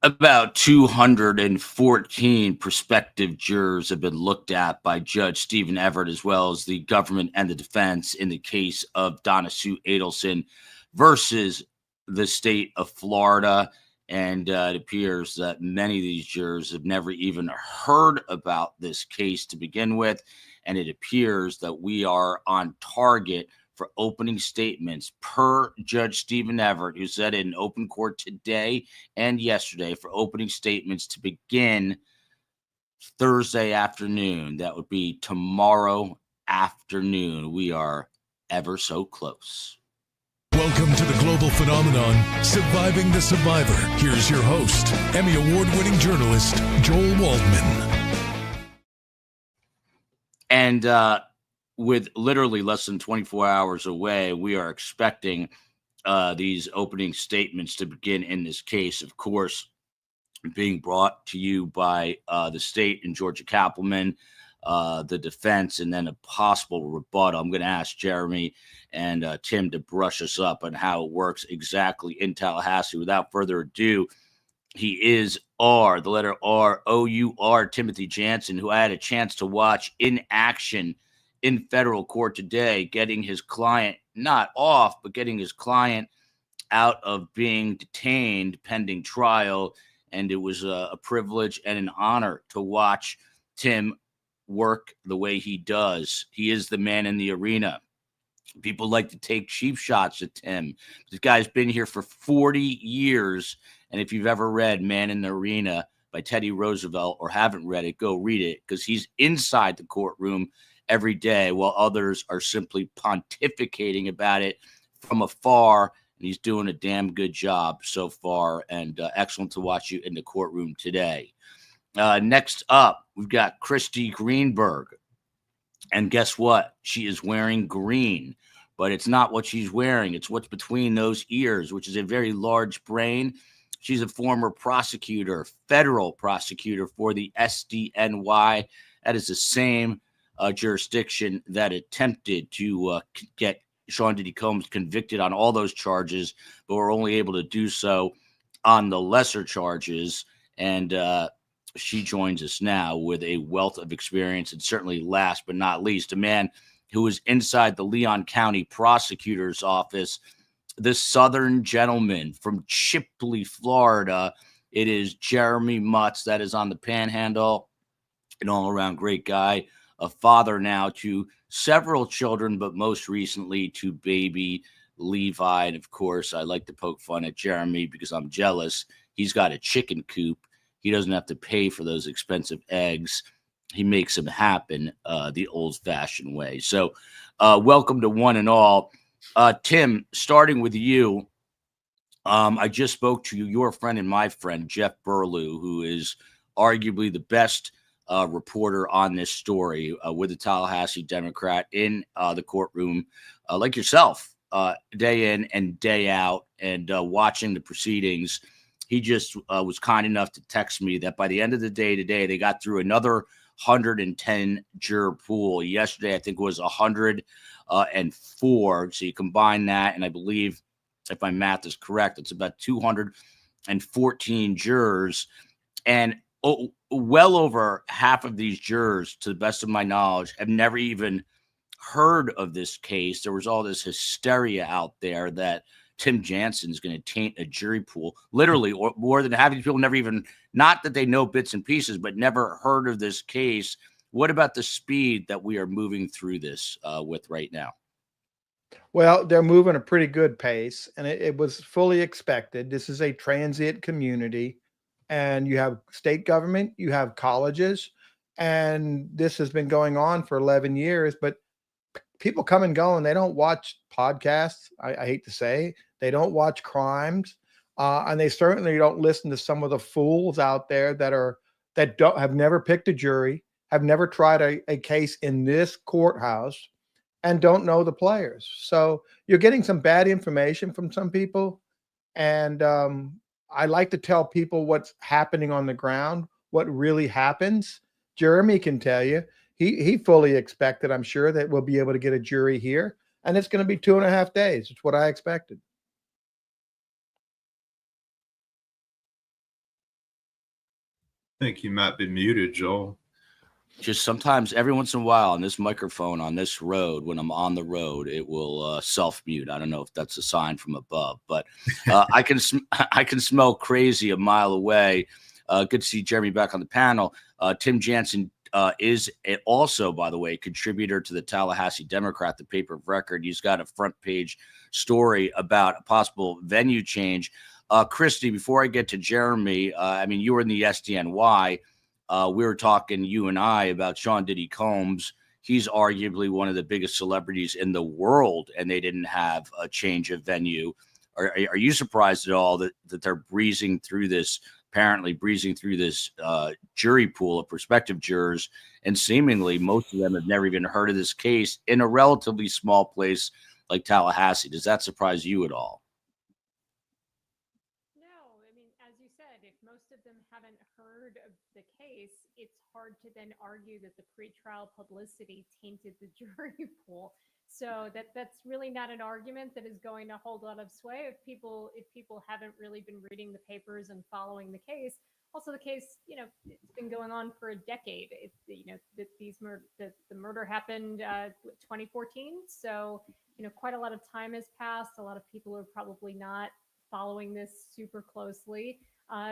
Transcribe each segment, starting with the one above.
About 214 prospective jurors have been looked at by Judge Stephen Everett, as well as the government and the defense, in the case of Donna Adelson versus the state of Florida. And it appears that many of these jurors have never even heard about this case to begin with. And it appears that we are on target for opening statements per Judge Stephen Everett, who said in open court today and yesterday for opening statements to begin Thursday afternoon. That would be tomorrow afternoon. We are ever so close. Welcome to the global phenomenon, Surviving the Survivor. Here's your host, Emmy award-winning journalist, Joel Waldman. And with literally less than 24 hours away, we are expecting these opening statements to begin in this case, of course, being brought to you by the state and Georgia Kappelman, the defense, and then a possible rebuttal. I'm going to ask Jeremy and Tim to brush us up on how it works exactly in Tallahassee. Without further ado, he is R, the letter R, O-U-R, Timothy Jansen, who I had a chance to watch in action in federal court today, getting his client not off, but getting his client out of being detained pending trial. And it was a privilege and an honor to watch Tim work the way he does. He is the man in the arena. People like to take cheap shots at Tim. This guy's been here for 40 years. And if you've ever read Man in the Arena by Teddy Roosevelt or haven't read it, go read it, because he's inside the courtroom every day while others are simply pontificating about it from afar. And he's doing a damn good job so far, and excellent to watch you in the courtroom today. Next up, we've got Christy Greenberg. And guess what? She is wearing green, but it's not what she's wearing. It's what's between those ears, which is a very large brain. She's a former prosecutor, federal prosecutor for the SDNY. That is the same jurisdiction that attempted to get Sean Diddy Combs convicted on all those charges, but were only able to do so on the lesser charges. And she joins us now with a wealth of experience, and certainly last but not least, a man who is inside the Leon County Prosecutor's Office, the Southern gentleman from Chipley, Florida. It is Jeremy Mutz. That is on the Panhandle. An all-around great guy, a father now to several children, but most recently to baby Levi. And of course, I like to poke fun at Jeremy because I'm jealous. He's got a chicken coop. He doesn't have to pay for those expensive eggs. He makes them happen the old-fashioned way. So welcome to one and all. Tim, starting with you, I just spoke to your friend and my friend, Jeff Burlew, who is arguably the best reporter on this story with the Tallahassee Democrat in the courtroom, like yourself, day in and day out, and watching the proceedings. He just was kind enough to text me that by the end of the day today, they got through another 110 juror pool. Yesterday, I think it was 104. So you combine that, and I believe, if my math is correct, it's about 214 jurors. And well over half of these jurors, to the best of my knowledge, have never even heard of this case. There was all this hysteria out there that Tim Jansen's going to taint a jury pool, literally, or more than half of these people never even, not that they know bits and pieces, but never heard of this case. What about the speed that we are moving through this with right now? Well, they're moving a pretty good pace, and it was fully expected. This is a transient community, and you have state government, you have colleges, and this has been going on for 11 years, but people come and go, and they don't watch podcasts. I hate to say, they don't watch crimes, and they certainly don't listen to some of the fools out there that have never picked a jury, have never tried a case in this courthouse, and don't know the players. So you're getting some bad information from some people, and I like to tell people what's happening on the ground, what really happens. Jeremy can tell you. He fully expected, I'm sure, that we'll be able to get a jury here, and it's going to be 2.5 days. It's what I expected. I think you might be muted, Joel. Just sometimes, every once in a while, on this microphone, on this road, when I'm on the road, it will self-mute. I don't know if that's a sign from above, but I can smell crazy a mile away. Good to see Jeremy back on the panel. Tim Jansen is also, by the way, contributor to the Tallahassee Democrat, the paper of record. He's got a front page story about a possible venue change. Christy, before I get to Jeremy, I mean, you were in the SDNY. We were talking, you and I, about Sean Diddy Combs. He's arguably one of the biggest celebrities in the world, and they didn't have a change of venue. Are you surprised at all that they're apparently breezing through this jury pool of prospective jurors, and seemingly most of them have never even heard of this case in a relatively small place like Tallahassee? Does that surprise you at all? Most of them haven't heard of the case, it's hard to then argue that the pretrial publicity tainted the jury pool. So that's really not an argument that is going to hold a lot of sway if people haven't really been reading the papers and following the case. Also, the case, it's been going on for a decade. The murder happened 2014, so quite a lot of time has passed. A lot of people are probably not following this super closely.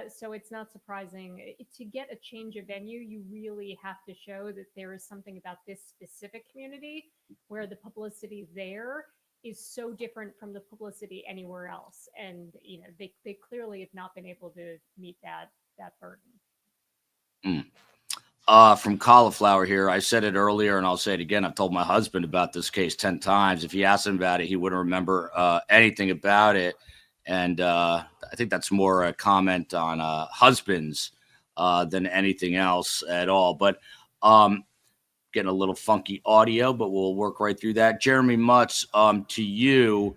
So it's not surprising. To get a change of venue, you really have to show that there is something about this specific community where the publicity there is so different from the publicity anywhere else. And, they clearly have not been able to meet that burden. From Cauliflower here, I said it earlier and I'll say it again. I've told my husband about this case 10 times. If you asked him about it, he wouldn't remember anything about it. And I think that's more a comment on husbands than anything else at all. But getting a little funky audio, but we'll work right through that. Jeremy Mutz, to you.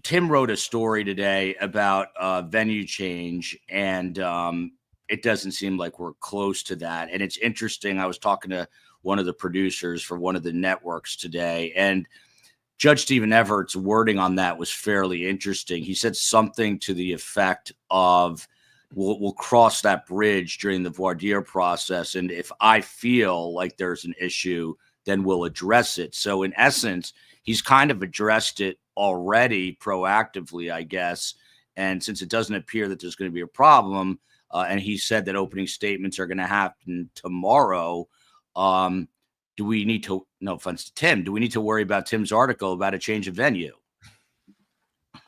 Tim wrote a story today about venue change, and it doesn't seem like we're close to that. And it's interesting. I was talking to one of the producers for one of the networks today, and Judge Stephen Everett's wording on that was fairly interesting. He said something to the effect of, we'll cross that bridge during the voir dire process, and if I feel like there's an issue, then we'll address it. So in essence, he's kind of addressed it already proactively, I guess. And since it doesn't appear that there's going to be a problem, and he said that opening statements are going to happen tomorrow, do we need to, no offense to Tim, do we need to worry about Tim's article about a change of venue?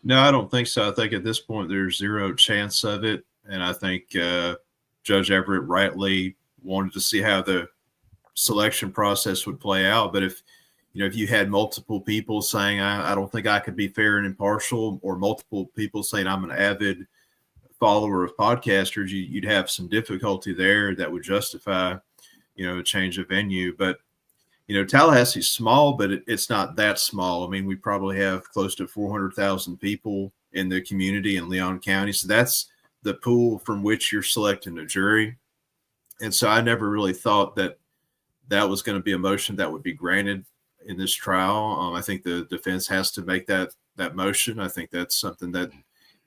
No, I don't think so. I think at this point there's zero chance of it. And I think Judge Everett rightly wanted to see how the selection process would play out. But if you had multiple people saying, I don't think I could be fair and impartial, or multiple people saying I'm an avid follower of podcasters, you'd have some difficulty there that would justify, a change of venue. But Tallahassee's small, but it's not that small. I mean, we probably have close to 400,000 people in the community in Leon County. So that's the pool from which you're selecting a jury. And so I never really thought that was going to be a motion that would be granted in this trial. I think the defense has to make that motion. I think that's something that,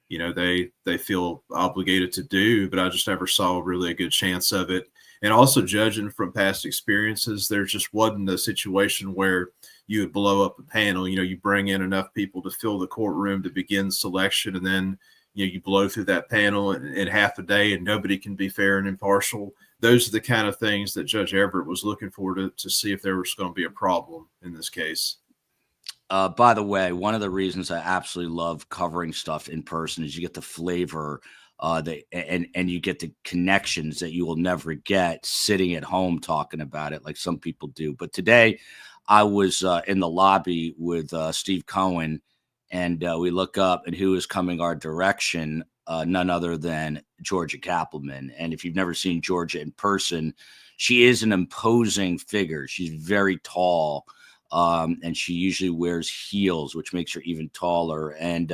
they feel obligated to do, but I just never saw really a good chance of it. And also, judging from past experiences, there just wasn't a situation where you would blow up a panel. You bring in enough people to fill the courtroom to begin selection, and then you blow through that panel in half a day, and nobody can be fair and impartial. Those are the kind of things that Judge Everett was looking for to see if there was going to be a problem in this case. By the way, one of the reasons I absolutely love covering stuff in person is you get the flavor and you get the connections that you will never get sitting at home talking about it like some people do. But today I was in the lobby with Steve Cohen, and we look up, and who is coming our direction? None other than Georgia Kappelman. And if you've never seen Georgia in person, she is an imposing figure. She's very tall, and she usually wears heels, which makes her even taller. And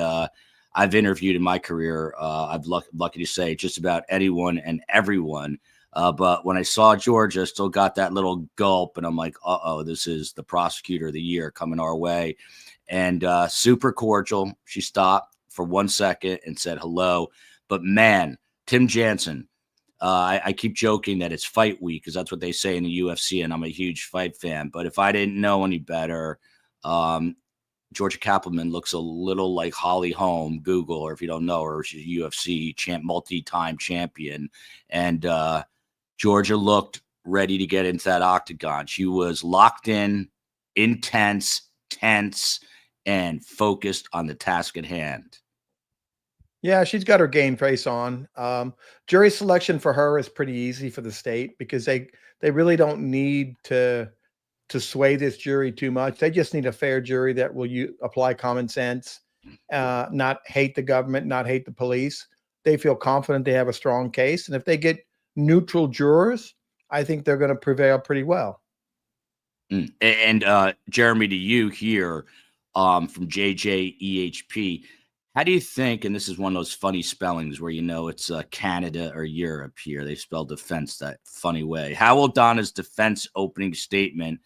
I've interviewed in my career, I'm lucky to say, just about anyone and everyone. But when I saw Georgia, still got that little gulp, and I'm like, this is the prosecutor of the year coming our way. And super cordial. She stopped for 1 second and said hello. But man, Tim Jansen. I keep joking that it's fight week because that's what they say in the UFC, and I'm a huge fight fan. But if I didn't know any better, Georgia Kappelman looks a little like Holly Holm. Google, or if you don't know her, she's a UFC multi-time champion. And Georgia looked ready to get into that octagon. She was locked in, intense, tense, and focused on the task at hand. Yeah, she's got her game face on. Jury selection for her is pretty easy for the state because they really don't need to sway this jury too much. They just need a fair jury that will apply common sense, not hate the government, not hate the police. They feel confident they have a strong case. And if they get neutral jurors, I think they're going to prevail pretty well. And Jeremy, to you here from JJEHP, how do you think, and this is one of those funny spellings where it's Canada or Europe here. They spell defense that funny way. How will Donna's defense opening statement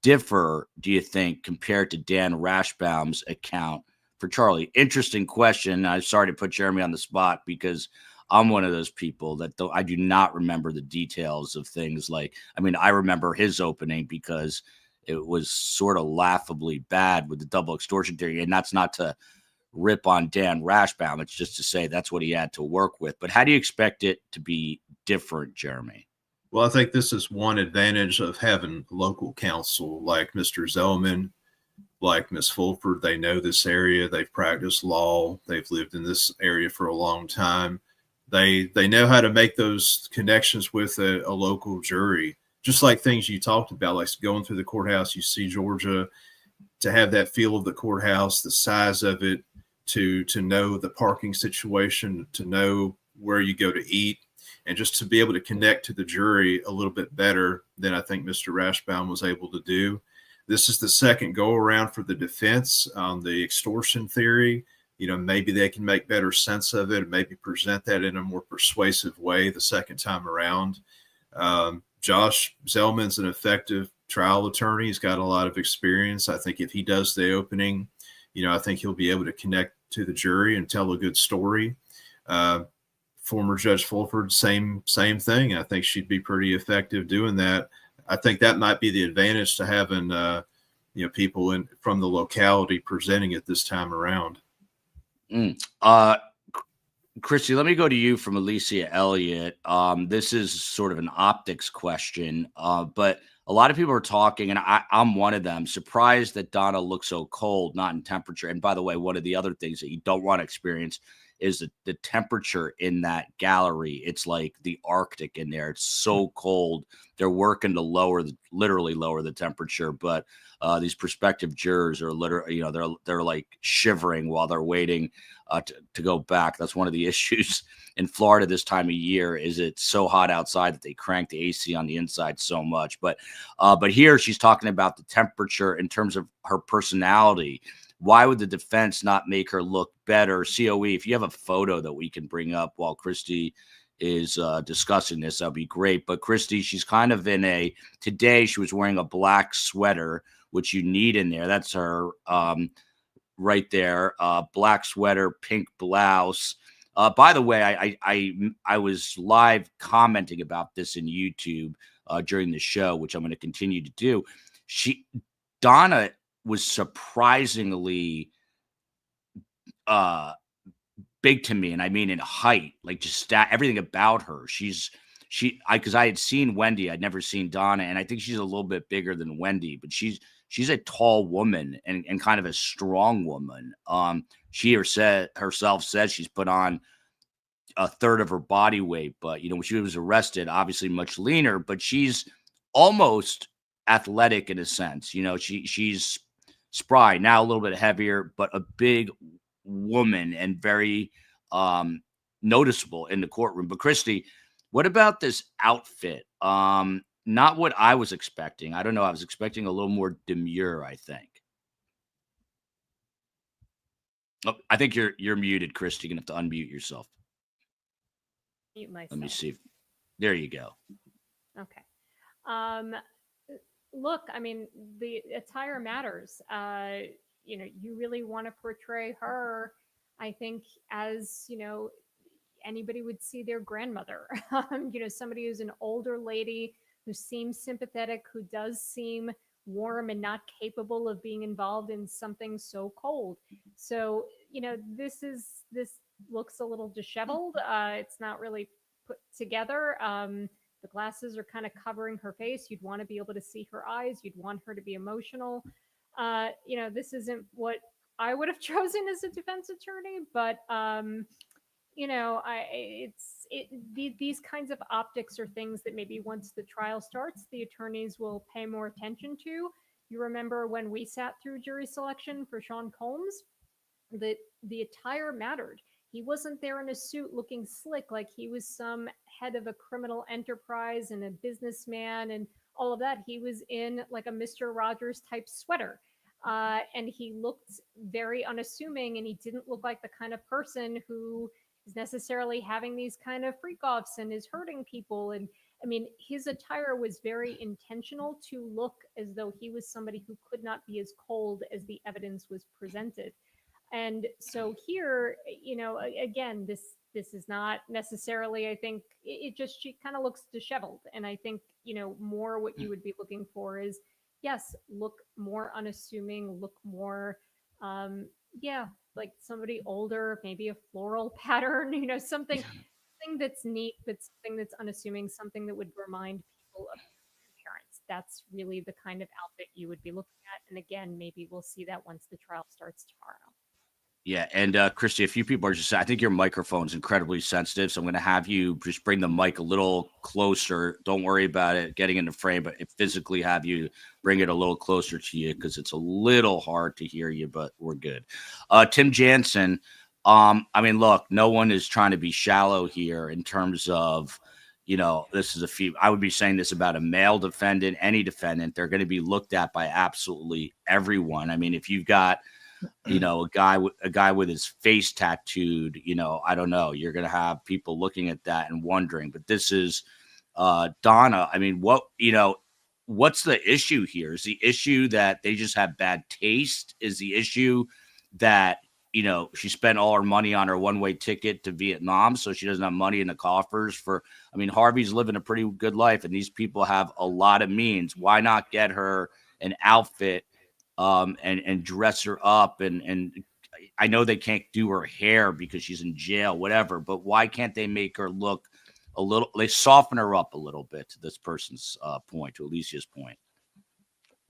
differ, do you think, compared to Dan Rashbaum's account for Charlie? Interesting question. I'm sorry to put Jeremy on the spot because I'm one of those people that I do not remember the details of things like, I remember his opening because it was sort of laughably bad with the double extortion theory. And that's not to rip on Dan Rashbaum. It's just to say that's what he had to work with. But how do you expect it to be different, Jeremy? Well, I think this is one advantage of having local counsel like Mr. Zellman, like Ms. Fulford. They know this area. They've practiced law. They've lived in this area for a long time. They know how to make those connections with a local jury, just like things you talked about, like going through the courthouse. You see Georgia, to have that feel of the courthouse, the size of it, to know the parking situation, to know where you go to eat, and just to be able to connect to the jury a little bit better than I think Mr. Rashbaum was able to do. This is the second go around for the defense on the extortion theory. Maybe they can make better sense of it and maybe present that in a more persuasive way the second time around. Josh Zellman's an effective trial attorney. He's got a lot of experience. I think if he does the opening, I think he'll be able to connect to the jury and tell a good story. Former Judge Fulford, same thing. I think she'd be pretty effective doing that. I think that might be the advantage to having people from the locality presenting it this time around. Christy, let me go to you from Alicia Elliott. This is sort of an optics question, but a lot of people are talking, and I'm one of them, surprised that Donna looks so cold, not in temperature. And by the way, one of the other things that you don't want to experience is the temperature in that gallery. It's like the Arctic in there. It's so cold. They're working to literally lower the temperature, but these prospective jurors are literally, they're like shivering while they're waiting to go back. That's one of the issues in Florida this time of year. Is it's so hot outside that they crank the AC on the inside so much. But here she's talking about the temperature in terms of her personality. Why would the defense not make her look better? COE, if you have a photo that we can bring up while Christy is discussing this, that'd be great. But Christy, she's kind of today she was wearing a black sweater, which you need in there. That's her right there. Black sweater, pink blouse. By the way, I was live commenting about this in YouTube during the show, which I'm going to continue to do. Donna was surprisingly big to me, and I mean in height, like just everything about her. Because I had seen Wendy, I'd never seen Donna, and I think she's a little bit bigger than Wendy, but she's a tall woman and kind of a strong woman. She herself says she's put on a third of her body weight, but when she was arrested, obviously much leaner, but she's almost athletic in a sense. She's spry, now a little bit heavier, but a big woman and very noticeable in the courtroom. But Christy, what about this outfit? Not what I was expecting. I don't know. I was expecting a little more demure, I think. Oh, I think you're muted, Christy. You're going to have to unmute yourself. Mute myself. Let me see. There you go. Okay. Look, the attire matters. You really want to portray her, I think, as, anybody would see their grandmother. Somebody who's an older lady who seems sympathetic, who does seem warm and not capable of being involved in something so cold. So, this looks a little disheveled. It's not really put together. The glasses are kind of covering her face. You'd want to be able to see her eyes. You'd want her to be emotional. This isn't what I would have chosen as a defense attorney, but these kinds of optics are things that maybe once the trial starts, the attorneys will pay more attention to. You remember when we sat through jury selection for Sean Combs, that the attire mattered. He wasn't there in a suit looking slick like he was some head of a criminal enterprise and a businessman and all of that. He was in like a Mr. Rogers type sweater. And he looked very unassuming, and he didn't look like the kind of person who is necessarily having these kind of freak offs and is hurting people. And I mean, his attire was very intentional to look as though he was somebody who could not be as cold as the evidence was presented. And so here, again, this is not necessarily, I think, she kind of looks disheveled. And I think, more what you would be looking for is, yes, look more unassuming, look more, like somebody older, maybe a floral pattern, something that's neat, but something that's unassuming, something that would remind people of their parents. That's really the kind of outfit you would be looking at. And again, maybe we'll see that once the trial starts tomorrow. Yeah, and Christy, a few people are just saying, I think your microphone's incredibly sensitive, so I'm going to have you just bring the mic a little closer. Don't worry about it getting in the frame, but physically have you bring it a little closer to you because it's a little hard to hear you, but we're good. Tim Jansen, I mean, look, no one is trying to be shallow here in terms of, this is I would be saying this about a male defendant, any defendant. They're going to be looked at by absolutely everyone. I mean, if you've got a guy with his face tattooed, I don't know, you're going to have people looking at that and wondering, but this is Donna. I mean, what's the issue here? Is the issue that they just have bad taste? Is the issue that, she spent all her money on her one-way ticket to Vietnam, so she doesn't have money in the coffers Harvey's living a pretty good life, and these people have a lot of means. Why not get her an outfit and dress her up? And I know they can't do her hair because she's in jail, whatever, but why can't they make her look they soften her up a little bit to this person's point, to Alicia's point?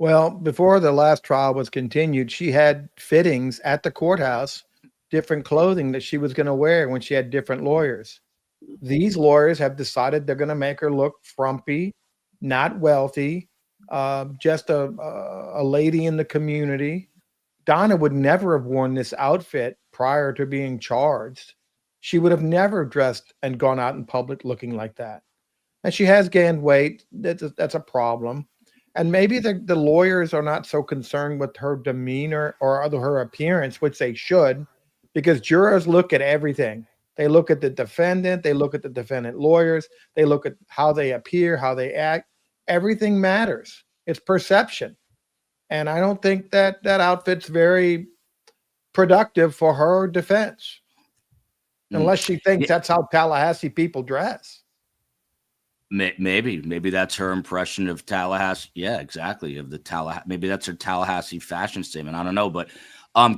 Well, before the last trial was continued, she had fittings at the courthouse, different clothing that she was going to wear when she had different lawyers. These lawyers have decided they're going to make her look frumpy, not wealthy, just a lady in the community. Donna would never have worn this outfit prior to being charged. She would have never dressed and gone out in public looking like that. And she has gained weight. That's a problem. And maybe the lawyers are not so concerned with her demeanor or her appearance, which they should, because jurors look at everything. They look at the defendant. They look at the defendant lawyers. They look at how they appear, how they act. Everything matters. It's perception. And I don't think that outfit's very productive for her defense, unless she thinks that's how Tallahassee people dress. Maybe that's her impression of Tallahassee. Yeah, exactly. Of the Tallahassee. Maybe that's her Tallahassee fashion statement. I don't know. But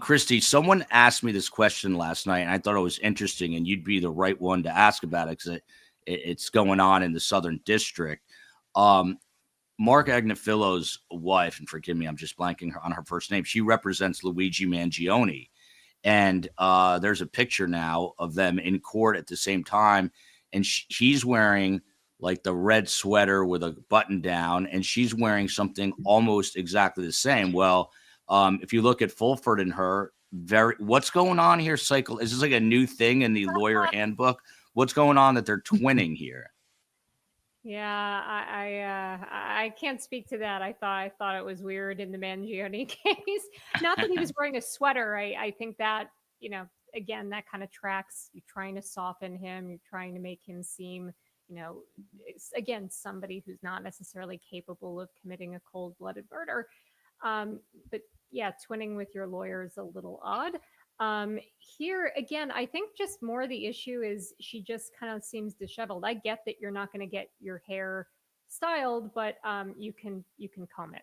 Christy, someone asked me this question last night, and I thought it was interesting, and you'd be the right one to ask about it because it's going on in the Southern District. Mark Agnafilo's wife, and forgive me, I'm just blanking on her first name. She represents Luigi Mangione. And there's a picture now of them in court at the same time. And he's wearing like the red sweater with a button down, and she's wearing something almost exactly the same. Well, if you look at Fulford and her, what's going on here? Is this like a new thing in the lawyer handbook? What's going on that they're twinning here? Yeah, I can't speak to that. I thought it was weird in the Mangione case. Not that he was wearing a sweater. I think that, again, that kind of tracks. You're trying to soften him. You're trying to make him seem, again, somebody who's not necessarily capable of committing a cold-blooded murder. But yeah, twinning with your lawyer is a little odd. Here again, I think just more the issue is she just kind of seems disheveled. I get that you're not going to get your hair styled, but you can comb it.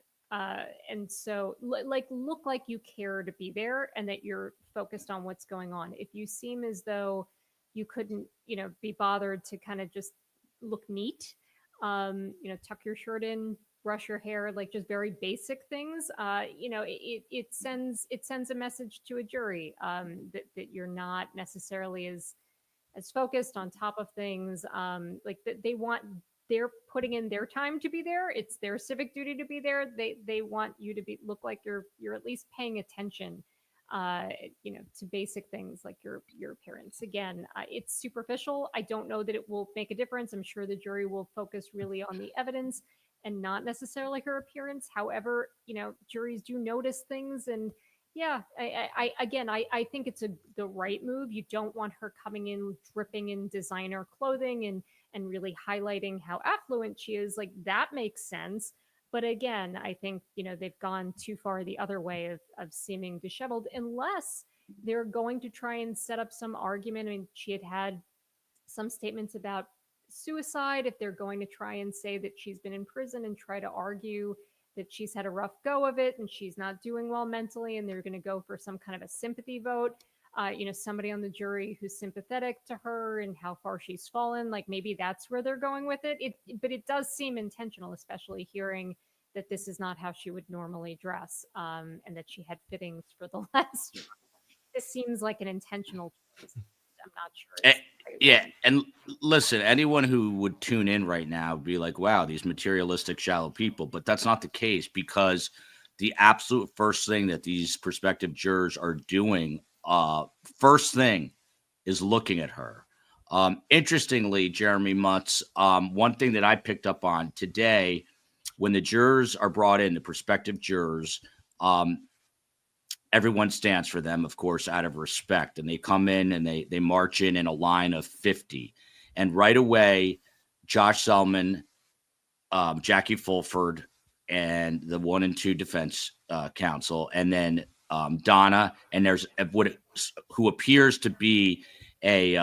And so like look like you care to be there and that you're focused on what's going on. If you seem as though you couldn't, be bothered to kind of just look neat, tuck your shirt in, brush your hair, like just very basic things, it sends a message to a jury, that you're not necessarily as focused on top of things, like that they're putting in their time to be there. It's their civic duty to be there. They want you to look like you're at least paying attention, to basic things like your appearance. Again, it's superficial. I don't know that it will make a difference. I'm sure the jury will focus really on the evidence and not necessarily her appearance. However, juries do notice things, and yeah, I think it's the right move. You don't want her coming in dripping in designer clothing and really highlighting how affluent she is. Like that makes sense. But again, I think, they've gone too far the other way of seeming disheveled, unless they're going to try and set up some argument. I mean, she had some statements about suicide. If they're going to try and say that she's been in prison and try to argue that she's had a rough go of it and she's not doing well mentally, and they're going to go for some kind of a sympathy vote, somebody on the jury who's sympathetic to her and how far she's fallen, like maybe that's where they're going with it. But it does seem intentional, especially hearing that this is not how she would normally dress, and that she had fittings for the last year. This seems like an intentional choice. I'm not sure. Yeah, and listen, anyone who would tune in right now would be like, wow, these materialistic, shallow people. But that's not the case, because the absolute first thing that these prospective jurors are doing, first thing, is looking at her. Interestingly, Jeremy Mutz, one thing that I picked up on today, when the jurors are brought in, the prospective jurors, everyone stands for them, of course, out of respect. And they come in and they march in a line of 50. And right away, Josh Selman, Jackie Fulford, and the 1 and 2 defense counsel, and then Donna, and there's who appears to be a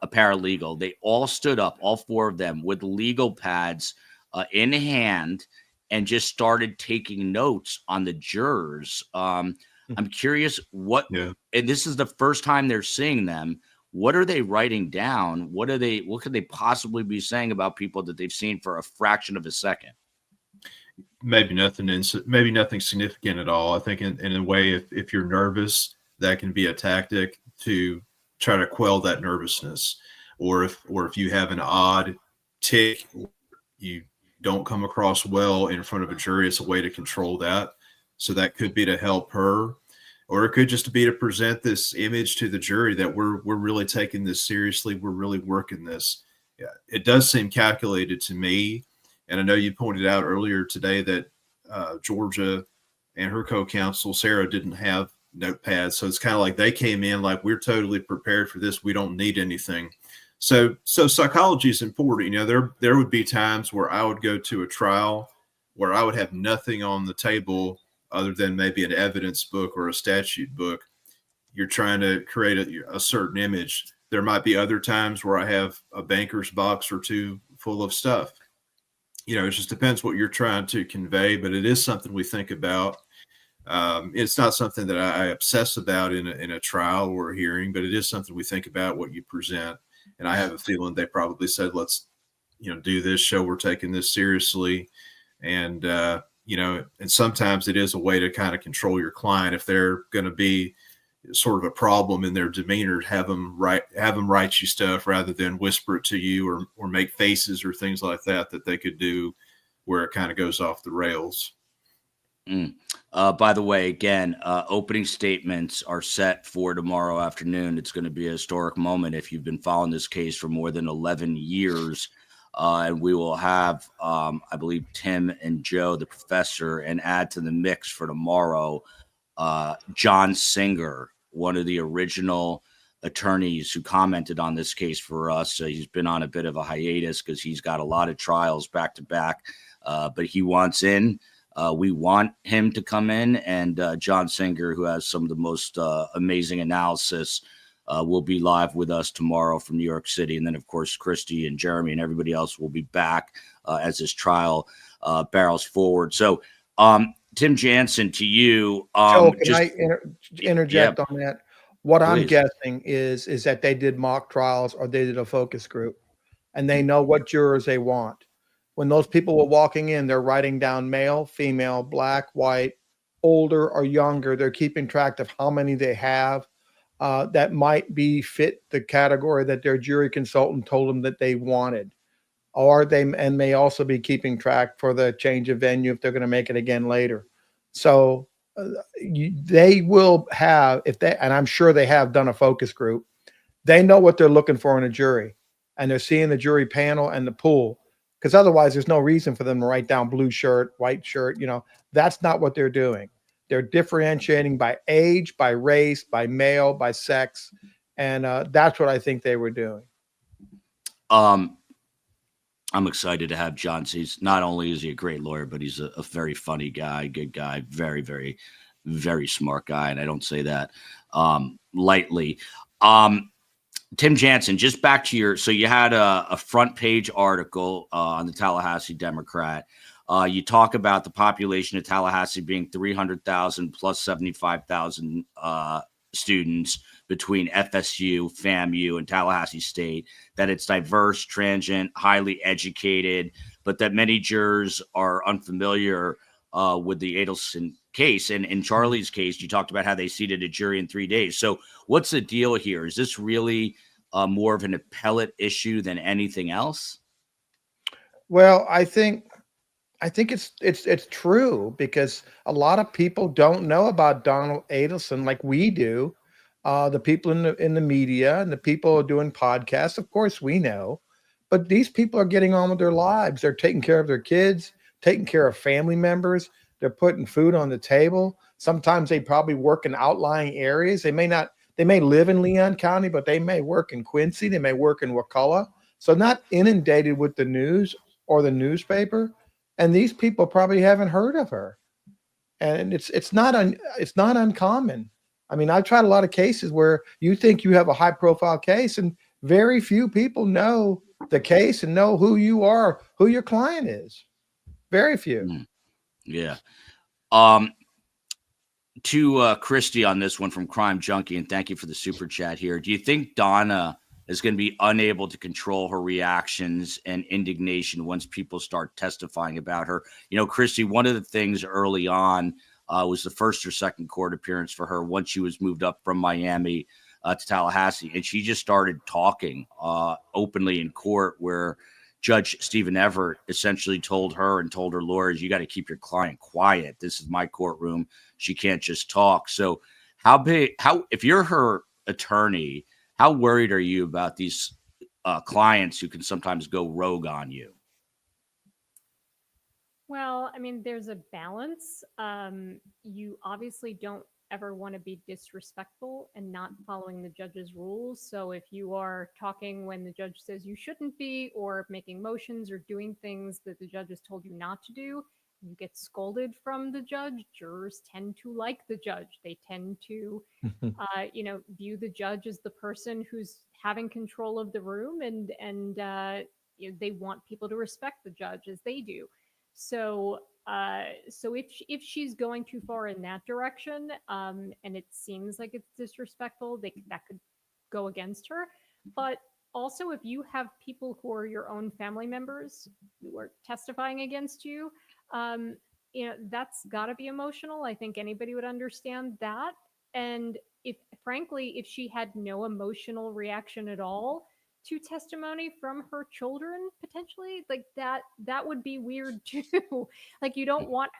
paralegal. They all stood up, all 4 of them, with legal pads in hand, and just started taking notes on the jurors. I'm curious and this is the first time they're seeing them. What are they writing down? What could they possibly be saying about people that they've seen for a fraction of a second? Maybe nothing significant at all. I think in a way, if you're nervous, that can be a tactic to try to quell that nervousness. Or if you have an odd tick, you don't come across well in front of a jury, it's a way to control that. So that could be to help her, or it could just be to present this image to the jury that we're really taking this seriously. We're really working this. Yeah, it does seem calculated to me. And I know you pointed out earlier today that Georgia and her co-counsel, Sarah, didn't have notepads. So it's kind of like they came in like, we're totally prepared for this. We don't need anything. So psychology is important. There would be times where I would go to a trial where I would have nothing on the table other than maybe an evidence book or a statute book. You're trying to create a certain image. There might be other times where I have a banker's box or 2 full of stuff. It just depends what you're trying to convey, but it is something we think about. It's not something that I obsess about in a trial or a hearing, but it is something we think about, what you present. And I have a feeling they probably said, let's, do this, show we're taking this seriously. And, and sometimes it is a way to kind of control your client. If they're going to be sort of a problem in their demeanor, have them write you stuff rather than whisper it to you or make faces or things like that they could do where it kind of goes off the rails. By the way, again, opening statements are set for tomorrow afternoon. It's going to be a historic moment if you've been following this case for more than 11 years. And we will have, I believe, Tim and Joe, the professor, and add to the mix for tomorrow, John Singer, one of the original attorneys who commented on this case for us. He's been on a bit of a hiatus because he's got a lot of trials back to back, but he wants in. We want him to come in, and John Singer, who has some of the most amazing analysis, will be live with us tomorrow from New York City. And then, of course, Christy and Jeremy and everybody else will be back as this trial barrels forward. So, Tim Jansen, to you. Joe, can just I interject on that? What I'm please. guessing is that they did mock trials or they did a focus group, and they know what jurors they want. When those people were walking in, they're writing down male, female, black, white, older or younger. They're keeping track of how many they have that might be fit the category that their jury consultant told them that they wanted. Or they and may also be keeping track for the change of venue if they're going to make it again later. So they will have, if they, and I'm sure they have done a focus group, they know what they're looking for in a jury, and they're seeing the jury panel and the pool, because otherwise there's no reason for them to write down blue shirt, white shirt. That's not what they're doing. They're differentiating by age, by race, by male, by sex, and that's what I think they were doing. I'm excited to have John. He's not only is he a great lawyer, but he's a very funny guy, good guy, very, very, very smart guy. And I don't say that lightly. Tim Jansen, just back to so you had a front page article on the Tallahassee Democrat. You talk about the population of Tallahassee being 300,000 plus 75,000 students between FSU, FAMU, and Tallahassee State, that it's diverse, transient, highly educated, but that many jurors are unfamiliar with the Adelson case. And in Charlie's case, you talked about how they seated a jury in 3 days. So what's the deal here? Is this really more of an appellate issue than anything else? Well, I think it's true, because a lot of people don't know about Donna Adelson like we do. The people in the media and the people doing podcasts, of course, we know, but these people are getting on with their lives. They're taking care of their kids, taking care of family members. They're putting food on the table. Sometimes they probably work in outlying areas. They may live in Leon County, but they may work in Quincy. They may work in Wakulla. So not inundated with the news or the newspaper. And these people probably haven't heard of her. And it's not uncommon. I mean, I've tried a lot of cases where you think you have a high profile case and very few people know the case and know who you are, who your client is. Very few. Yeah. To Christy on this one from Crime Junkie, and thank you for the super chat here. Do you think Donna is going to be unable to control her reactions and indignation once people start testifying about her? Christy, one of the things early on was the first or second court appearance for her once she was moved up from Miami to Tallahassee. And she just started talking openly in court, where Judge Stephen Everett essentially told her and told her lawyers, you got to keep your client quiet. This is my courtroom. She can't just talk. So if you're her attorney, how worried are you about these clients who can sometimes go rogue on you? Well, I mean, there's a balance. You obviously don't ever want to be disrespectful and not following the judge's rules. So if you are talking when the judge says you shouldn't be, or making motions or doing things that the judge has told you not to do, you get scolded from the judge. Jurors tend to like the judge. They tend to, view the judge as the person who's having control of the room, and they want people to respect the judge as they do. So if she's going too far in that direction, and it seems like it's disrespectful, that could go against her. But also, if you have people who are your own family members who are testifying against you, that's got to be emotional. I think anybody would understand that. And if she had no emotional reaction at all to testimony from her children, potentially, like that would be weird too. Like you don't want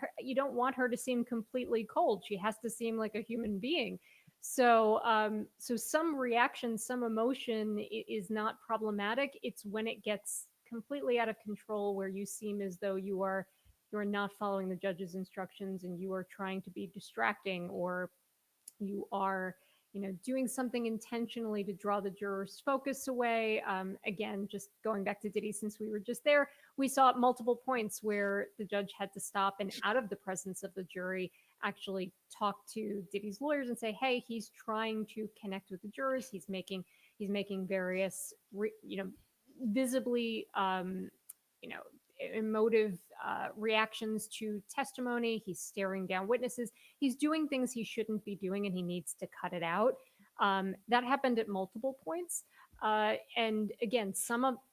her to seem completely cold. She has to seem like a human being. So some reaction, some emotion is not problematic. It's when it gets completely out of control, where you seem as though you're not following the judge's instructions and you are trying to be distracting, or you are doing something intentionally to draw the jurors' focus away. Again, just going back to Diddy, since we were just there, we saw at multiple points where the judge had to stop and, out of the presence of the jury, actually talk to Diddy's lawyers and say, hey, he's trying to connect with the jurors. He's making various, visibly, emotive reactions to testimony. He's staring down witnesses. He's doing things he shouldn't be doing, and he needs to cut it out. That happened at multiple points. And again,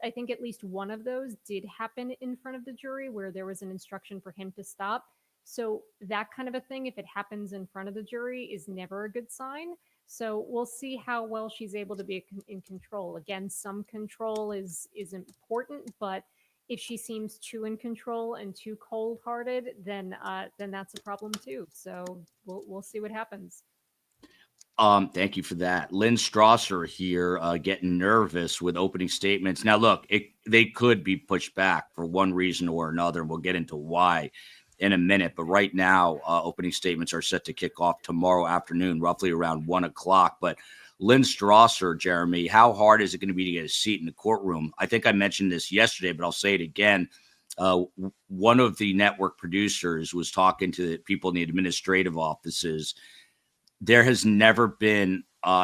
I think at least one of those did happen in front of the jury where there was an instruction for him to stop. So that kind of a thing, if it happens in front of the jury, is never a good sign. So we'll see how well she's able to be in control. Again, some control is important, but if she seems too in control and too cold-hearted, then that's a problem too. So we'll see what happens. Thank you for that. Lynn Strasser here, getting nervous with opening statements. Now, look, they could be pushed back for one reason or another, and we'll get into why in a minute. But right now, opening statements are set to kick off tomorrow afternoon, roughly around 1:00. But Lynn Strasser, Jeremy, how hard is it going to be to get a seat in the courtroom? I think I mentioned this yesterday, but I'll say it again. One of the network producers was talking to the people in the administrative offices. There has never been,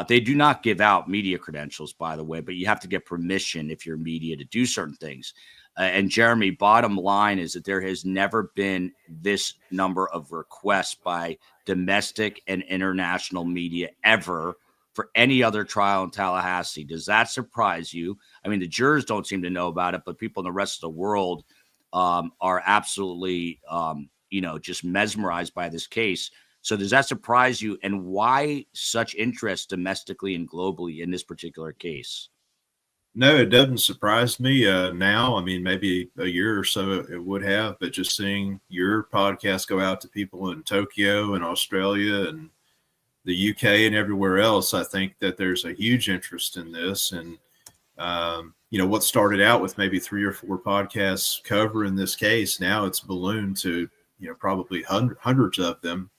they do not give out media credentials, by the way, but you have to get permission if you're media to do certain things. And Jeremy, bottom line is that there has never been this number of requests by domestic and international media ever for any other trial in Tallahassee. Does that surprise you? I mean, the jurors don't seem to know about it, but people in the rest of the world are absolutely, just mesmerized by this case. So does that surprise you? And why such interest domestically and globally in this particular case? No, it doesn't surprise me now. I mean, maybe a year or so it would have, but just seeing your podcast go out to people in Tokyo and Australia and the UK and everywhere else, I think that there's a huge interest in this. And, what started out with maybe 3 or 4 podcasts covering this case, now it's ballooned to, probably hundreds of them.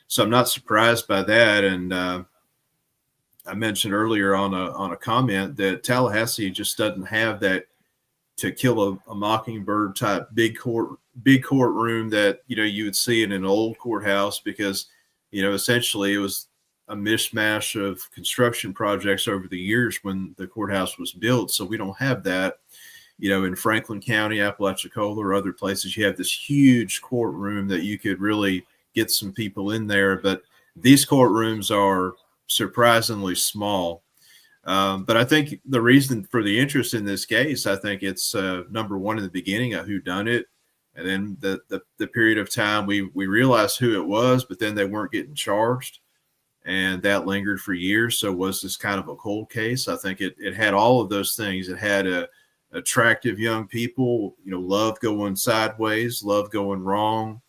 So I'm not surprised by that. And I mentioned earlier on a comment that Tallahassee just doesn't have that To Kill a Mockingbird type big courtroom that, you would see in an old courthouse, because, essentially it was a mishmash of construction projects over the years when the courthouse was built. So we don't have that, in Franklin County, Apalachicola, or other places. You have this huge courtroom that you could really get some people in there. But these courtrooms are surprisingly small. But I think the reason for the interest in this case, I think it's number one in the beginning, a whodunit. And then the period of time we realized who it was, but then they weren't getting charged. And that lingered for years. So was this kind of a cold case? I think it had all of those things. It had attractive young people, love going sideways, love going wrong.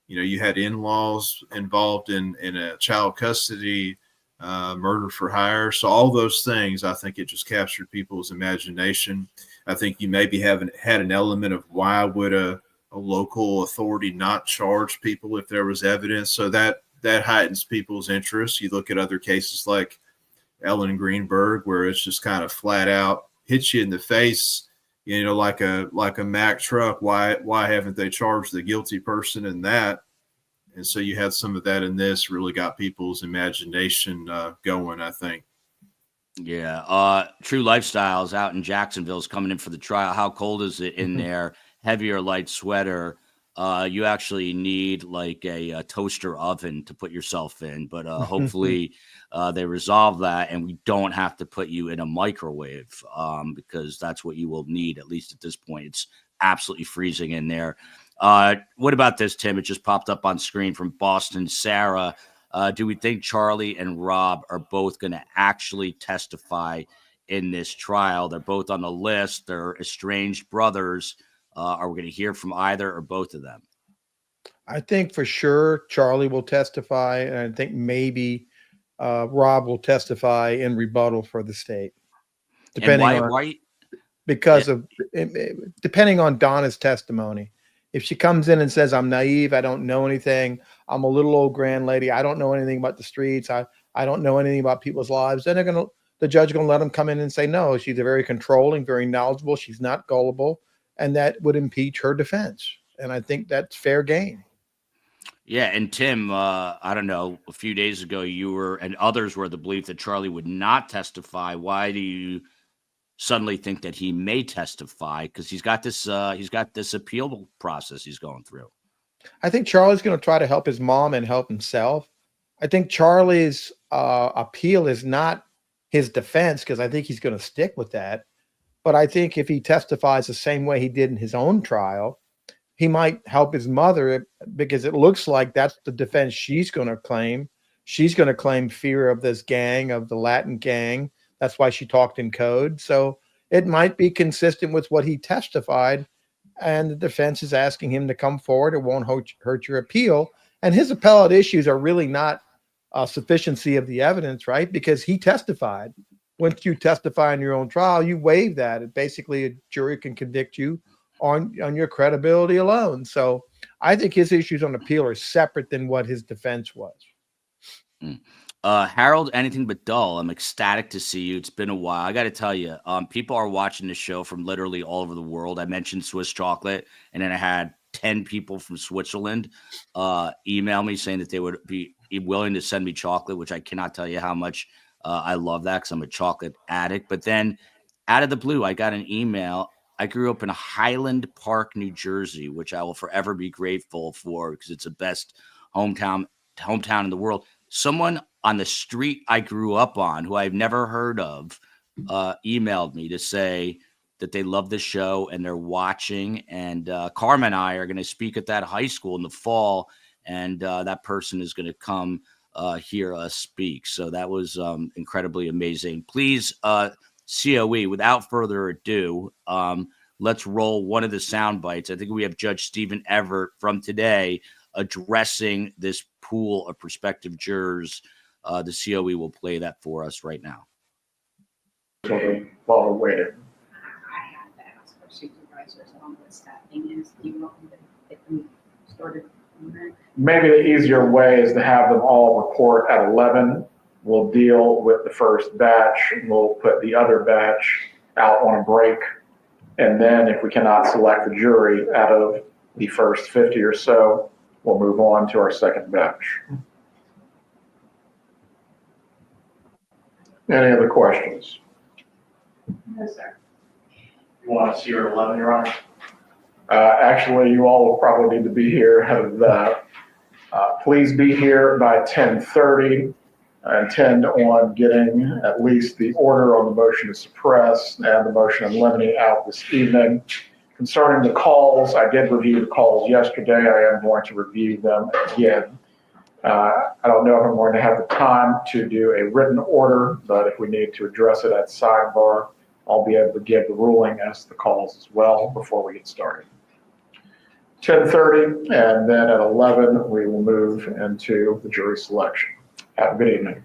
You had in-laws involved in a child custody, murder for hire. So all those things, I think it just captured people's imagination. I think you maybe had an element of why would a local authority not charge people if there was evidence? So that heightens people's interest. You look at other cases like Ellen Greenberg, where it's just kind of flat out hits you in the face, like a Mack truck. Why haven't they charged the guilty person in that? And so you had some of that in this, really got people's imagination going, I think. Yeah. True Lifestyles out in Jacksonville is coming in for the trial. How cold is it in there? Heavy or light sweater? You actually need like a toaster oven to put yourself in, but hopefully they resolve that and we don't have to put you in a microwave because that's what you will need, at least at this point. It's absolutely freezing in there. What about this, Tim? It just popped up on screen from Boston. Sarah, do we think Charlie and Rob are both going to actually testify in this trial? They're both on the list. They're estranged brothers. Are we going to hear from either or both of them? I think for sure Charlie will testify, and I think maybe Rob will testify in rebuttal for the state, depending on Donna's testimony. If she comes in and says, I'm naive, I don't know anything, I'm a little old grand lady, I don't know anything about the streets, I don't know anything about people's lives. Then the judge going to let them come in and say, no, she's a very controlling, very knowledgeable. She's not gullible. And that would impeach her defense. And I think that's fair game. Yeah, and Tim, I don't know, a few days ago, you were and others were of the belief that Charlie would not testify. Why do you suddenly think that he may testify? Because he's got this appeal process he's going through. I think Charlie's going to try to help his mom and help himself. I think Charlie's appeal is not his defense, because I think he's going to stick with that. But I think if he testifies the same way he did in his own trial, he might help his mother, because it looks like that's the defense she's going to claim. She's going to claim fear of this gang, of the Latin gang. That's why she talked in code. So it might be consistent with what he testified. And the defense is asking him to come forward. It won't hurt your appeal. And his appellate issues are really not sufficiency of the evidence, right? Because he testified. Once you testify in your own trial, you waive that. It basically, a jury can convict you on your credibility alone. So I think his issues on appeal are separate than what his defense was. Harold, anything but dull. I'm ecstatic to see you. It's been a while. I got to tell you, people are watching the show from literally all over the world. I mentioned Swiss chocolate, and then I had 10 people from Switzerland email me saying that they would be willing to send me chocolate, which I cannot tell you how much I love that, because I'm a chocolate addict. But then out of the blue, I got an email. I grew up in Highland Park, New Jersey, which I will forever be grateful for, because it's the best hometown in the world. Someone on the street I grew up on, who I've never heard of, emailed me to say that they love the show and they're watching. And Carmen and I are going to speak at that high school in the fall, and that person is going to come hear us speak. So that was incredibly amazing. Please, COE, without further ado, let's roll one of the sound bites. I think we have Judge Stephen Everett from today addressing this pool of prospective jurors. The COE will play that for us right now. While we're waiting. I have to ask our supervisors on what staffing is. Do you want me to get them started on that? Maybe the easier way is to have them all report at 11. We'll deal with the first batch. We'll put the other batch out on a break. And then if we cannot select the jury out of the first 50 or so, we'll move on to our second batch. Any other questions? No, sir. You want to see her at 11, Your Honor? Actually, you all will probably need to be here ahead of that. Please be here by 10:30. I intend on getting at least the order on the motion to suppress and the motion on limine out this evening. Concerning the calls, I did review the calls yesterday. I am going to review them again. I don't know if I'm going to have the time to do a written order, but if we need to address it at sidebar, I'll be able to give the ruling as to the calls as well before we get started. 10:30, and then at 11, we will move into the jury selection. Have a good evening.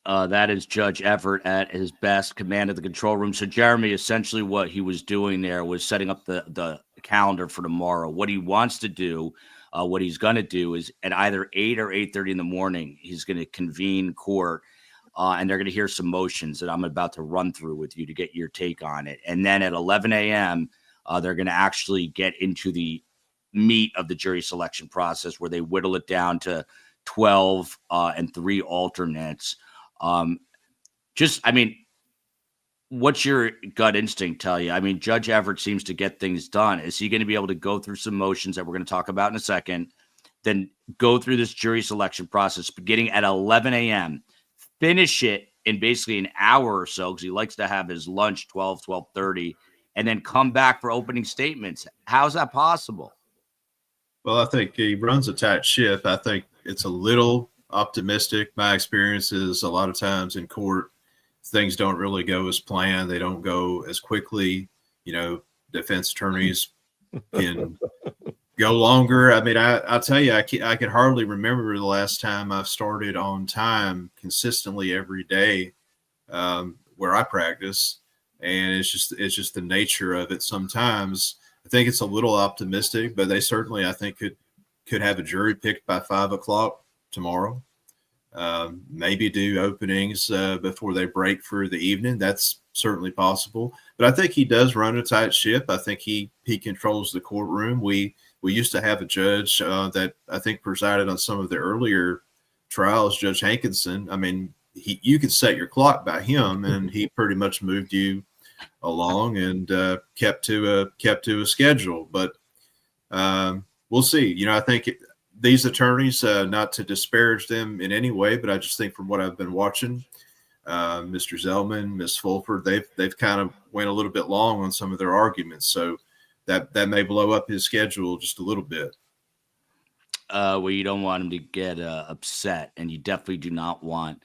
That is Judge Everett at his best, command of the control room. So, Jeremy, essentially what he was doing there was setting up the calendar for tomorrow. What he wants to do, what he's going to do is at either 8 or 8:30 in the morning, he's going to convene court, and they're going to hear some motions that I'm about to run through with you to get your take on it. And then at 11 a.m., they're going to actually get into the meat of the jury selection process, where they whittle it down to 12 and 3 alternates. What's your gut instinct tell you? I mean, Judge Everett seems to get things done. Is he going to be able to go through some motions that we're going to talk about in a second, then go through this jury selection process beginning at 11 a.m., finish it in basically an hour or so, because he likes to have his lunch 12:30, and then come back for opening statements? How's that possible? Well, I think he runs a tight ship. I think it's a little optimistic. My experience is a lot of times in court, things don't really go as planned. They don't go as quickly. You know, defense attorneys can go longer. I mean, I'll tell you, I can hardly remember the last time I've started on time consistently every day where I practice. And it's just the nature of it. Sometimes I think it's a little optimistic, but they certainly, I think, could have a jury picked by 5 o'clock tomorrow. maybe do openings before they break for the evening. That's certainly possible. But I think he does run a tight ship. I think he controls the courtroom. We used to have a judge that I think presided on some of the earlier trials, Judge Hankinson. I mean, you could set your clock by him, and he pretty much moved you along and kept to a schedule. But we'll see. You know, I think these attorneys, not to disparage them in any way, but I just think from what I've been watching, Mr. Zellman, Ms. Fulford, they've kind of went a little bit long on some of their arguments. So that may blow up his schedule just a little bit. Well, you don't want him to get upset, and you definitely do not want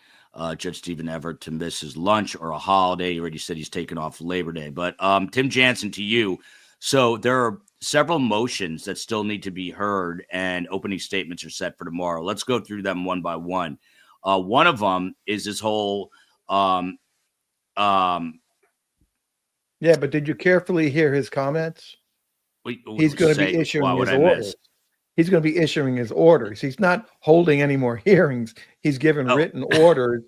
Judge Stephen Everett to miss his lunch or a holiday. He already said he's taking off Labor Day. But Tim Jansen, to you. So there are several motions that still need to be heard, and opening statements are set for tomorrow. Let's go through them one by one. One of them is this whole Yeah, but did you carefully hear his comments? He's going to be issuing his orders. He's going to be issuing his orders. He's not holding any more hearings. He's given written orders,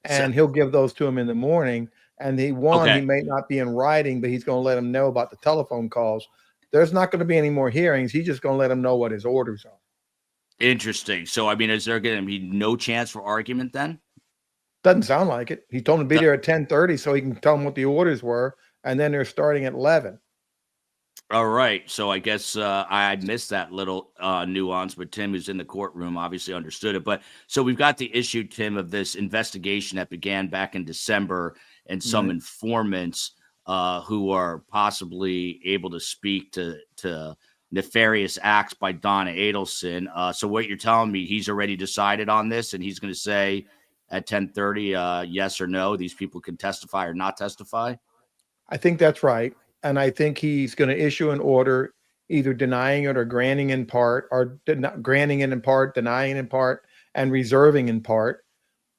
and he'll give those to him in the morning. And he may not be in writing, but he's going to let him know about the telephone calls. There's not going to be any more hearings. He's just going to let him know what his orders are. Interesting. So, I mean, is there going to be no chance for argument then? Doesn't sound like it. He told him to be there at 10:30 so he can tell him what the orders were, and then they're starting at 11. All right. So I guess I missed that little nuance, but Tim, who's in the courtroom, obviously understood it. But so we've got the issue, Tim, of this investigation that began back in December, and some informants who are possibly able to speak to nefarious acts by Donna Adelson. So what you're telling me, he's already decided on this, and he's going to say at 10:30, yes or no, these people can testify or not testify? I think that's right. And I think he's going to issue an order either denying it or granting in part, or granting it in part, denying in part, and reserving in part.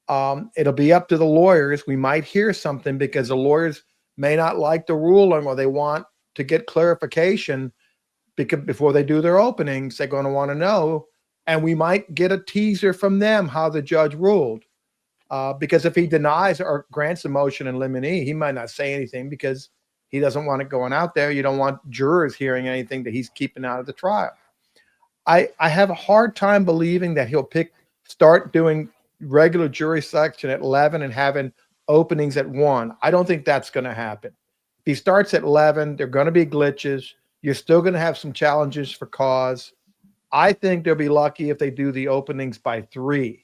It'll be up to the lawyers. We might hear something because the lawyers may not like the ruling, or they want to get clarification because before they do their openings, they're going to want to know. And we might get a teaser from them how the judge ruled. Because if he denies or grants a motion in limine, he might not say anything because he doesn't want it going out there. You don't want jurors hearing anything that he's keeping out of the trial. I have a hard time believing that he'll start doing regular jury selection at 11 and having openings at 1. I don't think that's going to happen. If he starts at 11, there are going to be glitches. You're still going to have some challenges for cause. I think they'll be lucky if they do the openings by 3,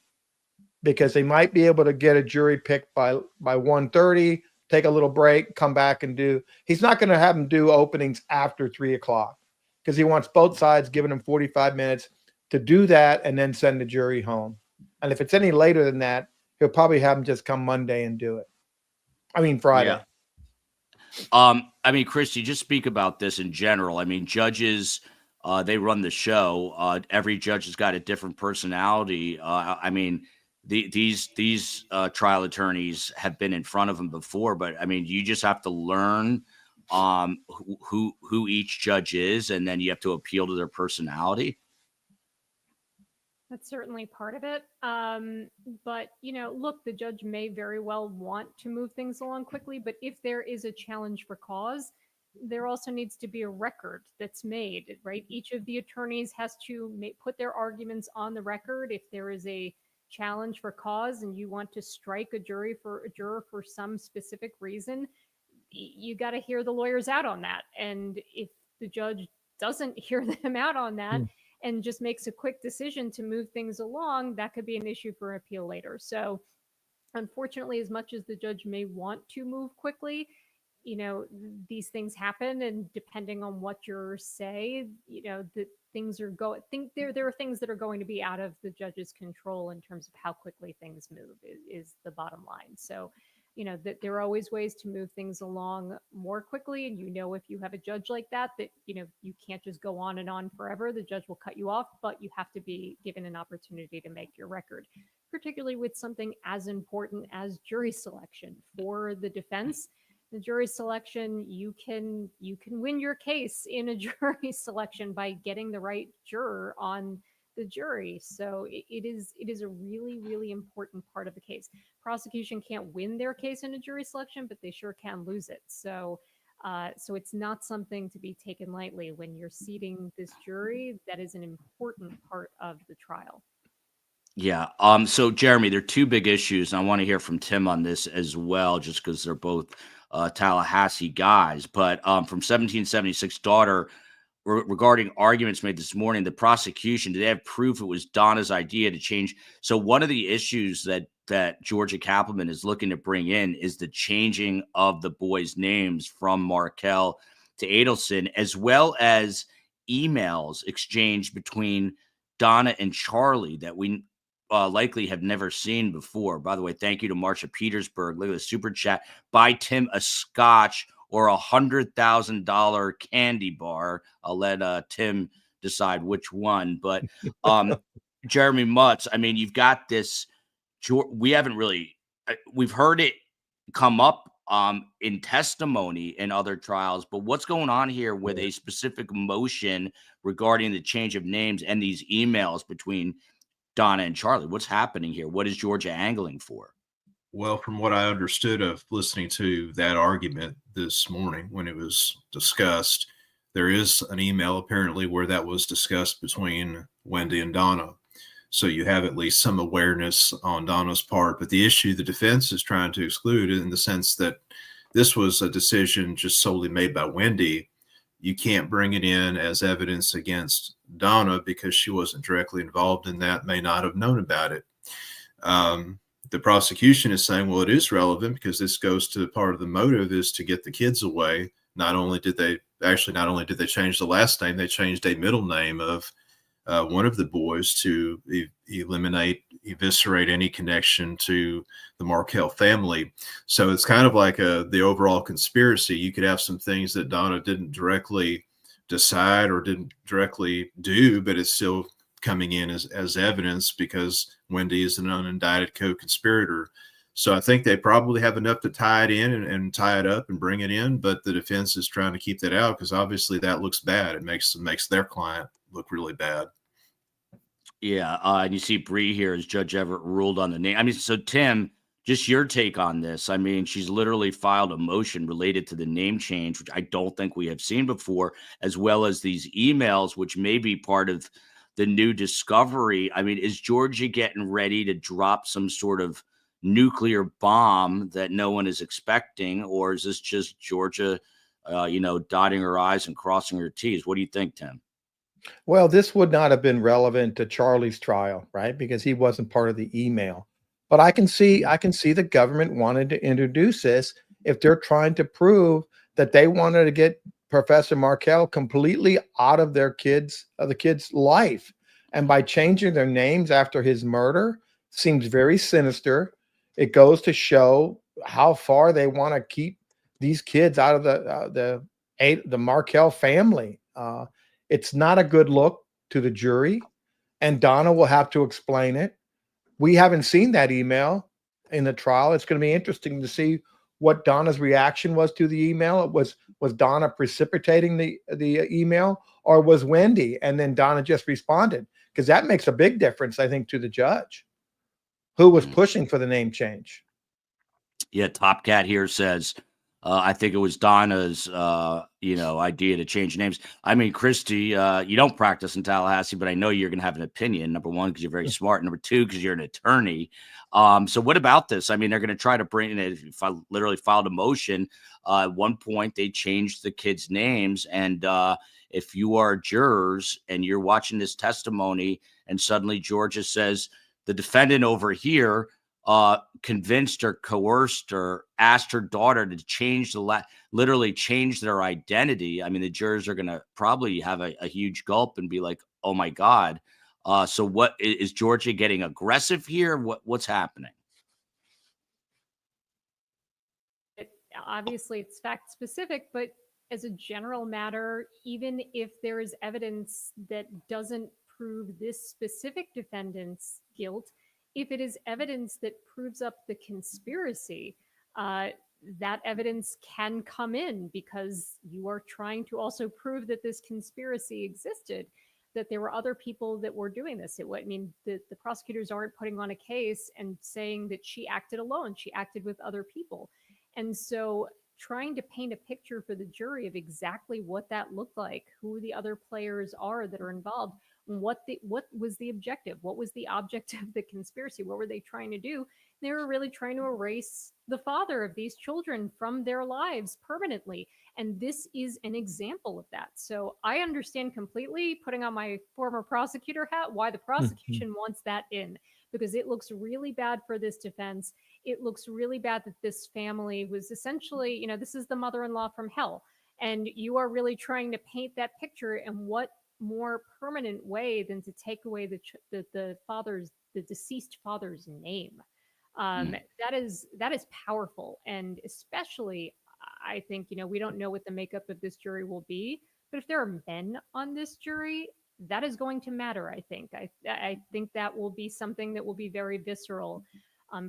because they might be able to get a jury picked by 1:30. Take a little break, come back and do. He's not going to have them do openings after 3 o'clock because he wants both sides giving him 45 minutes to do that and then send the jury home. And if it's any later than that, he'll probably have them just come Monday and do it. I mean, Friday. Yeah. I mean, Christy, just speak about this in general. I mean, judges, they run the show. Every judge has got a different personality. I mean, these trial attorneys have been in front of them before, but I mean, you just have to learn who each judge is, and then you have to appeal to their personality. That's certainly part of it. But, you know, look, the judge may very well want to move things along quickly, but if there is a challenge for cause, there also needs to be a record that's made, right? Each of the attorneys has to put their arguments on the record. If there is a challenge for cause and you want to strike a juror for some specific reason, you got to hear the lawyers out on that. And if the judge doesn't hear them out on that and just makes a quick decision to move things along, that could be an issue for appeal later. So unfortunately, as much as the judge may want to move quickly, you know, these things happen, and depending on what jurors say, you know, the things are there are things that are going to be out of the judge's control in terms of how quickly things move is the bottom line. So, you know, that there are always ways to move things along more quickly. And, you know, if you have a judge like that, you know, you can't just go on and on forever. The judge will cut you off, but you have to be given an opportunity to make your record, particularly with something as important as jury selection for the defense. The jury selection, you can win your case in a jury selection by getting the right juror on the jury. So it is a really, really important part of the case. Prosecution can't win their case in a jury selection, but they sure can lose it. So it's not something to be taken lightly when you're seating this jury. That is an important part of the trial. Yeah. So Jeremy, there are two big issues. And I want to hear from Tim on this as well, just because they're both Tallahassee guys. But from 1776 daughter, regarding arguments made this morning, the prosecution, do they have proof it was Donna's idea to change? So one of the issues that Georgia Kappelman is looking to bring in is the changing of the boys' names from Markel to Adelson, as well as emails exchanged between Donna and Charlie that we likely have never seen before. By the way, thank you to Marsha Petersburg. Look at the super chat. Buy Tim a scotch or $100,000 candy bar. I'll let Tim decide which one. But Jeremy Mutz, I mean, you've got this. We haven't really. We've heard it come up in testimony in other trials, but what's going on here with a specific motion regarding the change of names and these emails between Donna and Charlie? What's happening here? What is Georgia angling for? Well, from what I understood of listening to that argument this morning when it was discussed, there is an email apparently where that was discussed between Wendy and Donna. So you have at least some awareness on Donna's part. But the issue the defense is trying to exclude in the sense that this was a decision just solely made by Wendy. You can't bring it in as evidence against Donna because she wasn't directly involved in that, may not have known about it. The prosecution is saying, well, it is relevant because this goes to part of the motive is to get the kids away. Not only did they change the last name, they changed a middle name of one of the boys to eviscerate any connection to the Markel family. So it's kind of like the overall conspiracy. You could have some things that Donna didn't directly decide or didn't directly do, but it's still coming in as evidence because Wendy is an unindicted co-conspirator. So I think they probably have enough to tie it in and tie it up and bring it in, but the defense is trying to keep that out because obviously that looks bad. It makes their client look really bad. Yeah, and you see Bree here as Judge Everett ruled on the name. I mean, so Tim, just your take on this. I mean, she's literally filed a motion related to the name change, which I don't think we have seen before, as well as these emails, which may be part of the new discovery. I mean, is Georgia getting ready to drop some sort of nuclear bomb that no one is expecting, or is this just Georgia, dotting her I's and crossing her T's? What do you think, Tim? Well, this would not have been relevant to Charlie's trial, right? Because he wasn't part of the email. But I can see the government wanted to introduce this if they're trying to prove that they wanted to get Professor Markel completely out of the kid's life. And by changing their names after his murder seems very sinister. It goes to show how far they want to keep these kids out of the Markel family. It's not a good look to the jury, and Donna will have to explain it. We haven't seen that email in the trial. It's going to be interesting to see what Donna's reaction was to the email. Was Donna precipitating the email, or was Wendy and then Donna just responded? Because that makes a big difference, I think, to the judge who was pushing for the name change. Yeah, Top Cat here says, I think it was Donna's, idea to change names. I mean, Christy, you don't practice in Tallahassee, but I know you're going to have an opinion. Number one, because you're very smart. Number two, because you're an attorney. So what about this? I mean, they're going to try to bring in it. If I literally filed a motion, at one point they changed the kids' names. And if you are jurors and you're watching this testimony and suddenly Georgia says the defendant over here convinced or coerced or asked her daughter to change literally change their identity. I mean, the jurors are going to probably have a huge gulp and be like, oh my God. So what is Georgia getting aggressive here? What's happening? Obviously it's fact specific, but as a general matter, even if there is evidence that doesn't prove this specific defendant's guilt, if it is evidence that proves up the conspiracy, that evidence can come in because you are trying to also prove that this conspiracy existed. that there were other people that were doing this. I mean, the prosecutors aren't putting on a case and saying that she acted alone. She acted with other people. And so trying to paint a picture for the jury of exactly what that looked like, who the other players are that are involved, what was the objective, what was the object of the conspiracy, what were they trying to do? They were really trying to erase the father of these children from their lives permanently. And this is an example of that. So I understand completely, putting on my former prosecutor hat, why the prosecution wants that in, because it looks really bad for this defense. It looks really bad that this family was essentially, you know, this is the mother-in-law from hell. And you are really trying to paint that picture. And what more permanent way than to take away the deceased father's name? That is powerful. And especially, I think, you know, we don't know what the makeup of this jury will be, but if there are men on this jury, that is going to matter. I think that will be something that will be very visceral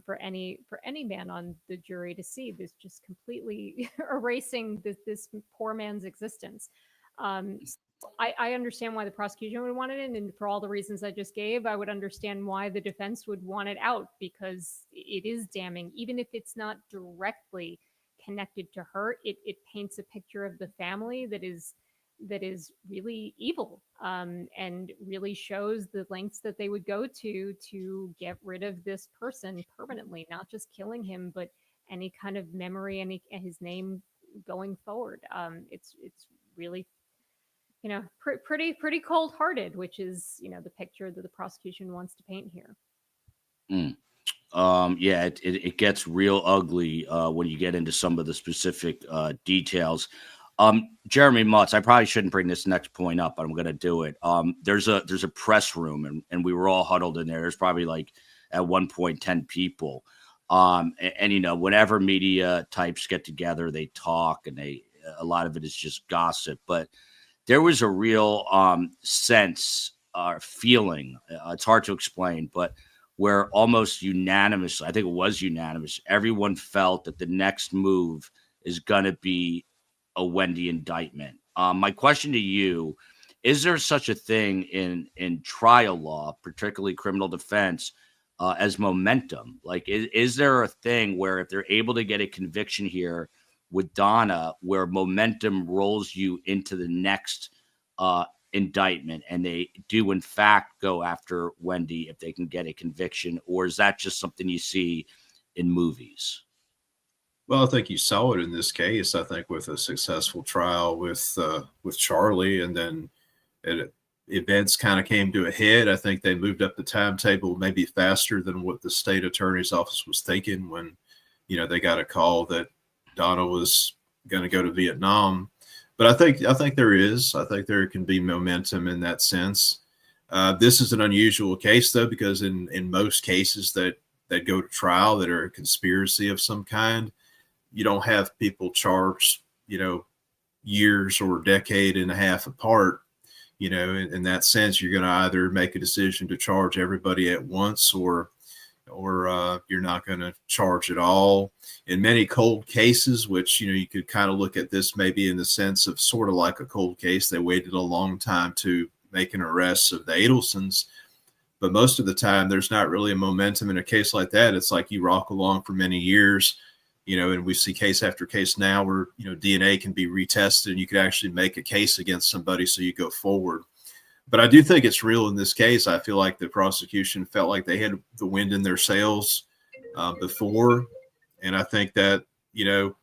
for any man on the jury to see this, just completely erasing this poor man's existence. I understand why the prosecution would want it in, and for all the reasons I just gave, I would understand why the defense would want it out, because it is damning. Even if it's not directly connected to her, it paints a picture of the family that is really evil, and really shows the lengths that they would go to get rid of this person permanently, not just killing him, but any kind of memory and his name going forward. It's really, you know, pretty cold-hearted, which is, you know, the picture that the prosecution wants to paint here. Yeah, it gets real ugly when you get into some of the specific details. Jeremy Mutz, I probably shouldn't bring this next point up, but I'm going to do it. There's a press room, and we were all huddled in there. There's probably like at one point 10 people. And you know, whenever media types get together, they talk, and a lot of it is just gossip. But there was a real sense or feeling. It's hard to explain, but where almost unanimous, I think it was unanimous, everyone felt that the next move is going to be a Wendy indictment. My question to you, is there such a thing in trial law, particularly criminal defense, as momentum? Like, is there a thing where if they're able to get a conviction here with Donna, where momentum rolls you into the next indictment, and they do in fact go after Wendy if they can get a conviction? Or is that just something you see in movies? Well, I think you saw it in this case. I think with a successful trial with Charlie, and then events kind of came to a head. I think they moved up the timetable maybe faster than what the state attorney's office was thinking when, you know, they got a call that Donna was going to go to Vietnam. But I think there can be momentum in that sense. This is an unusual case, though, because in most cases that go to trial that are a conspiracy of some kind, you don't have people charged, you know, years or a decade and a half apart. You know, in that sense, you're going to either make a decision to charge everybody at once, or you're not going to charge at all. In many cold cases, which, you know, you could kind of look at this maybe in the sense of sort of like a cold case, they waited a long time to make an arrest of the Adelsons. But most of the time, there's not really a momentum in a case like that. It's like you rock along for many years, you know, and we see case after case now where, you know, DNA can be retested and you could actually make a case against somebody, so you go forward. But I do think it's real in this case. I feel like the prosecution felt like they had the wind in their sails before. And I think that, you know,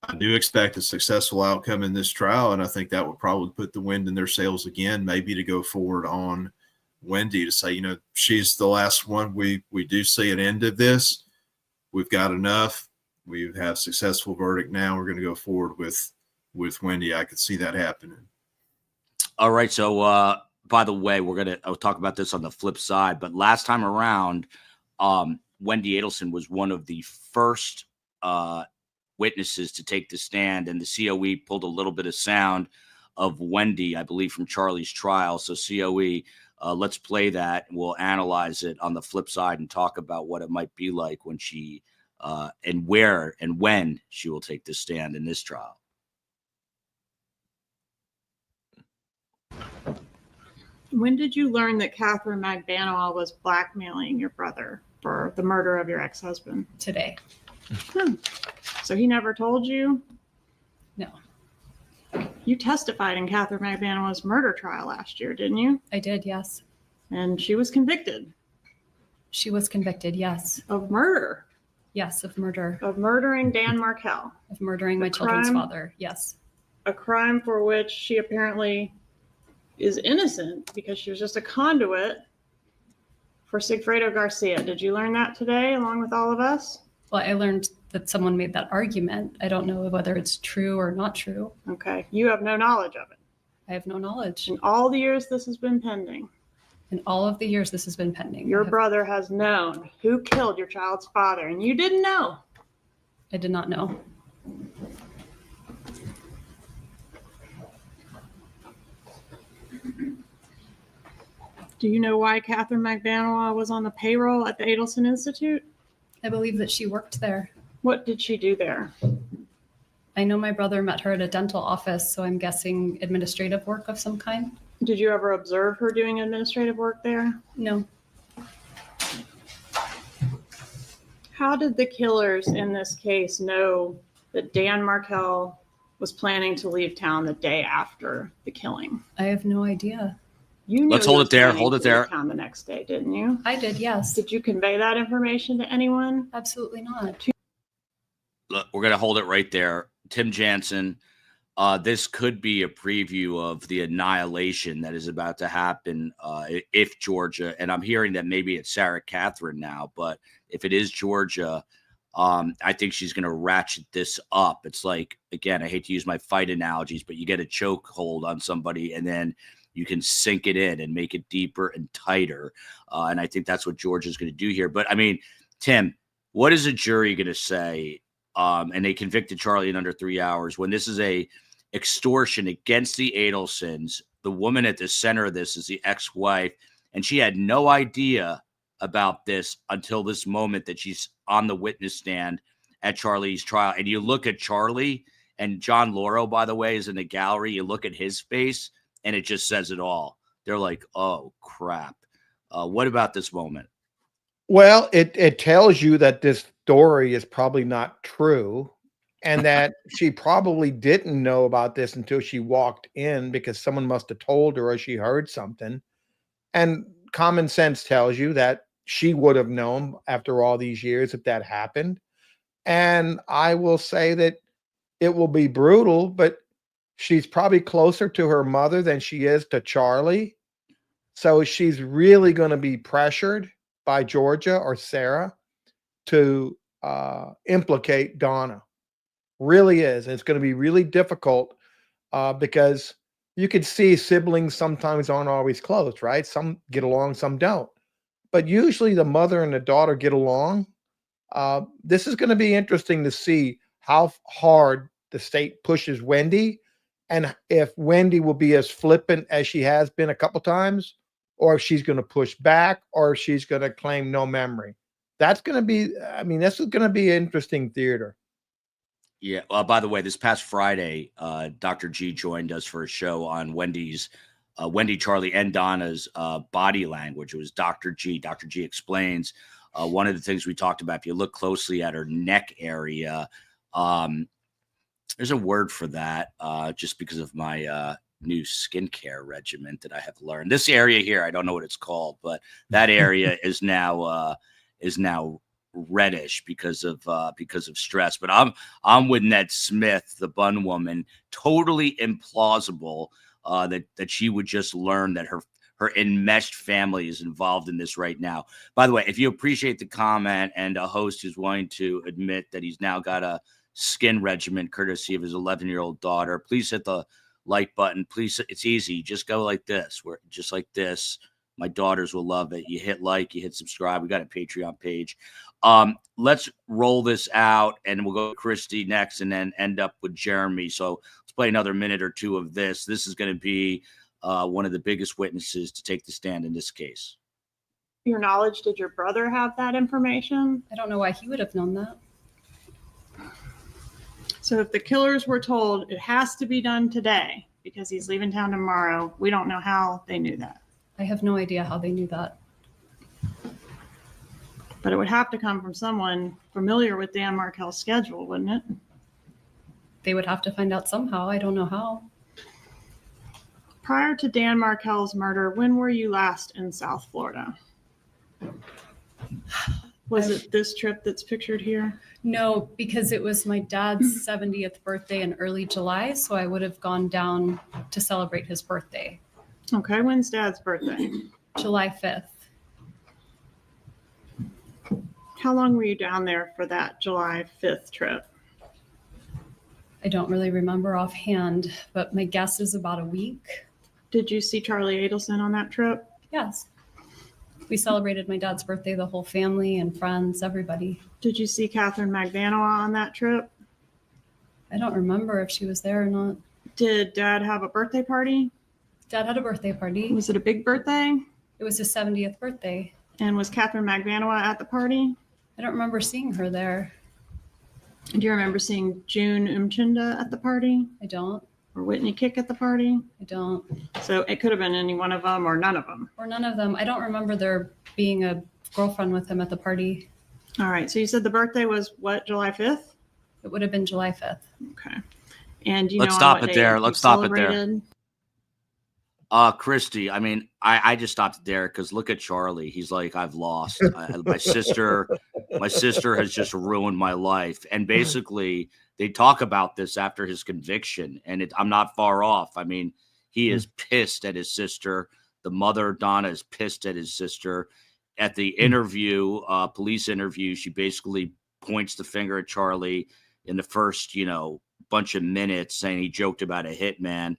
I do expect a successful outcome in this trial. And I think that would probably put the wind in their sails again, maybe to go forward on Wendy, to say, you know, she's the last one. We do see an end of this. We've got enough. We have successful verdict now. We're going to go forward with Wendy. I could see that happening. All right. So, by the way, I'll talk about this on the flip side, but last time around, Wendi Adelson was one of the first witnesses to take the stand, and the COE pulled a little bit of sound of Wendy, I believe, from Charlie's trial. So COE, let's play that, and we'll analyze it on the flip side and talk about what it might be like when she and where and when she will take the stand in this trial. When did you learn that Catherine Magbanua was blackmailing your brother for the murder of your ex-husband? Today. So he never told you? No, You testified in Catherine Magbanua's murder trial last year, didn't you? I did. Yes. And she was convicted She was convicted. Yes. of murder, Yes. Of murder. of murdering Dan Markel, Of murdering my The children's crime? father. Yes. a crime for which she apparently is innocent because she was just a conduit for Sigfredo Garcia. Did you learn that today along with all of us? Well, I learned that someone made that argument. I don't know whether it's true or not true. Okay. You have no knowledge of it. I have no knowledge. In all the years this has been pending, In all of the years this has been pending, your I have- brother has known who killed your child's father, and you didn't know. I did not know. Do you know why Catherine Magbanua was on the payroll at the Adelson Institute? I believe that she worked there. What did she do there? I know my brother met her at a dental office, so I'm guessing administrative work of some kind. Did you ever observe her doing administrative work there? No. How did the killers in this case know that Dan Markel was planning to leave town the day after the killing? I have no idea. You knew Let's he hold was it there, planning hold to it there. leave town the next day, didn't you? I did, yes. Did you convey that information to anyone? Absolutely not. Look, we're going to hold it right there. Tim Jansen, this could be a preview of the annihilation that is about to happen if Georgia, and I'm hearing that maybe it's Sarah Catherine now, but if it is Georgia, I think she's going to ratchet this up. It's like, again, I hate to use my fight analogies, but you get a choke hold on somebody and then you can sink it in and make it deeper and tighter. And I think that's what Georgia's going to do here. But I mean, Tim, what is a jury going to say? And they convicted Charlie in under 3 hours when this is a extortion against the Adelsons. The woman at the center of this is the ex-wife, and she had no idea about this until this moment that she's on the witness stand at Charlie's trial. And you look at Charlie, and John Lauro, by the way, is in the gallery. You look at his face, and it just says it all. They're like, oh, crap. What about this moment? Well, it tells you that this story is probably not true, and that she probably didn't know about this until she walked in because someone must have told her or she heard something. And common sense tells you that she would have known after all these years if that happened. And I will say that it will be brutal, but she's probably closer to her mother than she is to Charlie. So she's really going to be pressured by Georgia or Sarah to implicate Donna. Really is. And it's going to be really difficult because you could see siblings sometimes aren't always close, right? Some get along, some don't. But usually the mother and the daughter get along. This is going to be interesting to see how hard the state pushes Wendy, and if Wendy will be as flippant as she has been a couple times, or if she's going to push back, or if she's going to claim no memory. That's going to be, I mean, this is going to be interesting theater. Yeah. By the way, this past Friday, Dr. G joined us for a show on Wendy's, Wendy, Charlie, and Donna's body language. It was Dr. G. Dr. G explains one of the things we talked about. If you look closely at her neck area, there's a word for that just because of my new skincare regimen that I have learned. This area here, I don't know what it's called, but that area is now reddish because of stress. But I'm with Ned Smith, the bun woman. Totally implausible that she would just learn that her enmeshed family is involved in this right now. By the way, if you appreciate the comment and a host who's willing to admit that he's now got a skin regimen courtesy of his 11-year-old daughter, please hit the like button. Please, it's easy. Just go like this. We're just like this. My daughters will love it. You hit like, you hit subscribe. We got a Patreon page. Let's roll this out, and we'll go to Christy next and then end up with Jeremy. So let's play another minute or two of this. This is going to be one of the biggest witnesses to take the stand in this case. Your knowledge, did your brother have that information? I don't know why he would have known that. So if the killers were told it has to be done today because he's leaving town tomorrow, we don't know how they knew that. I have no idea how they knew that. But it would have to come from someone familiar with Dan Markel's schedule, wouldn't it? They would have to find out somehow. I don't know how. Prior to Dan Markel's murder, when were you last in South Florida? Was it this trip that's pictured here? No, because it was my dad's 70th birthday in early July, so I would have gone down to celebrate his birthday. Okay, when's Dad's birthday? July 5th. How long were you down there for that July 5th trip? I don't really remember offhand, but my guess is about a week. Did you see Charlie Adelson on that trip? Yes. We celebrated my dad's birthday, the whole family and friends, everybody. Did you see Catherine Magbanua on that trip? I don't remember if she was there or not. Did Dad have a birthday party? Dad had a birthday party. Was it a big birthday? It was his 70th birthday. And was Catherine Magbanua at the party? I don't remember seeing her there. Do you remember seeing June Umchinda at the party? I don't. Or Whitney Kick at the party? I don't. So it could have been any one of them or none of them. Or none of them. I don't remember there being a girlfriend with him at the party. All right. So you said the birthday was what, July 5th? It would have been July 5th. Okay. And do you Let's know stop on what it day there. you Let's stop it there. celebrated? Christy, I mean, I just stopped it there because look at Charlie. He's like, I've lost. My sister has just ruined my life. And basically, they talk about this after his conviction, and I'm not far off. I mean, he is pissed at his sister. The mother, Donna, is pissed at his sister. At the interview, police interview, she basically points the finger at Charlie in the first, bunch of minutes, saying he joked about a hitman.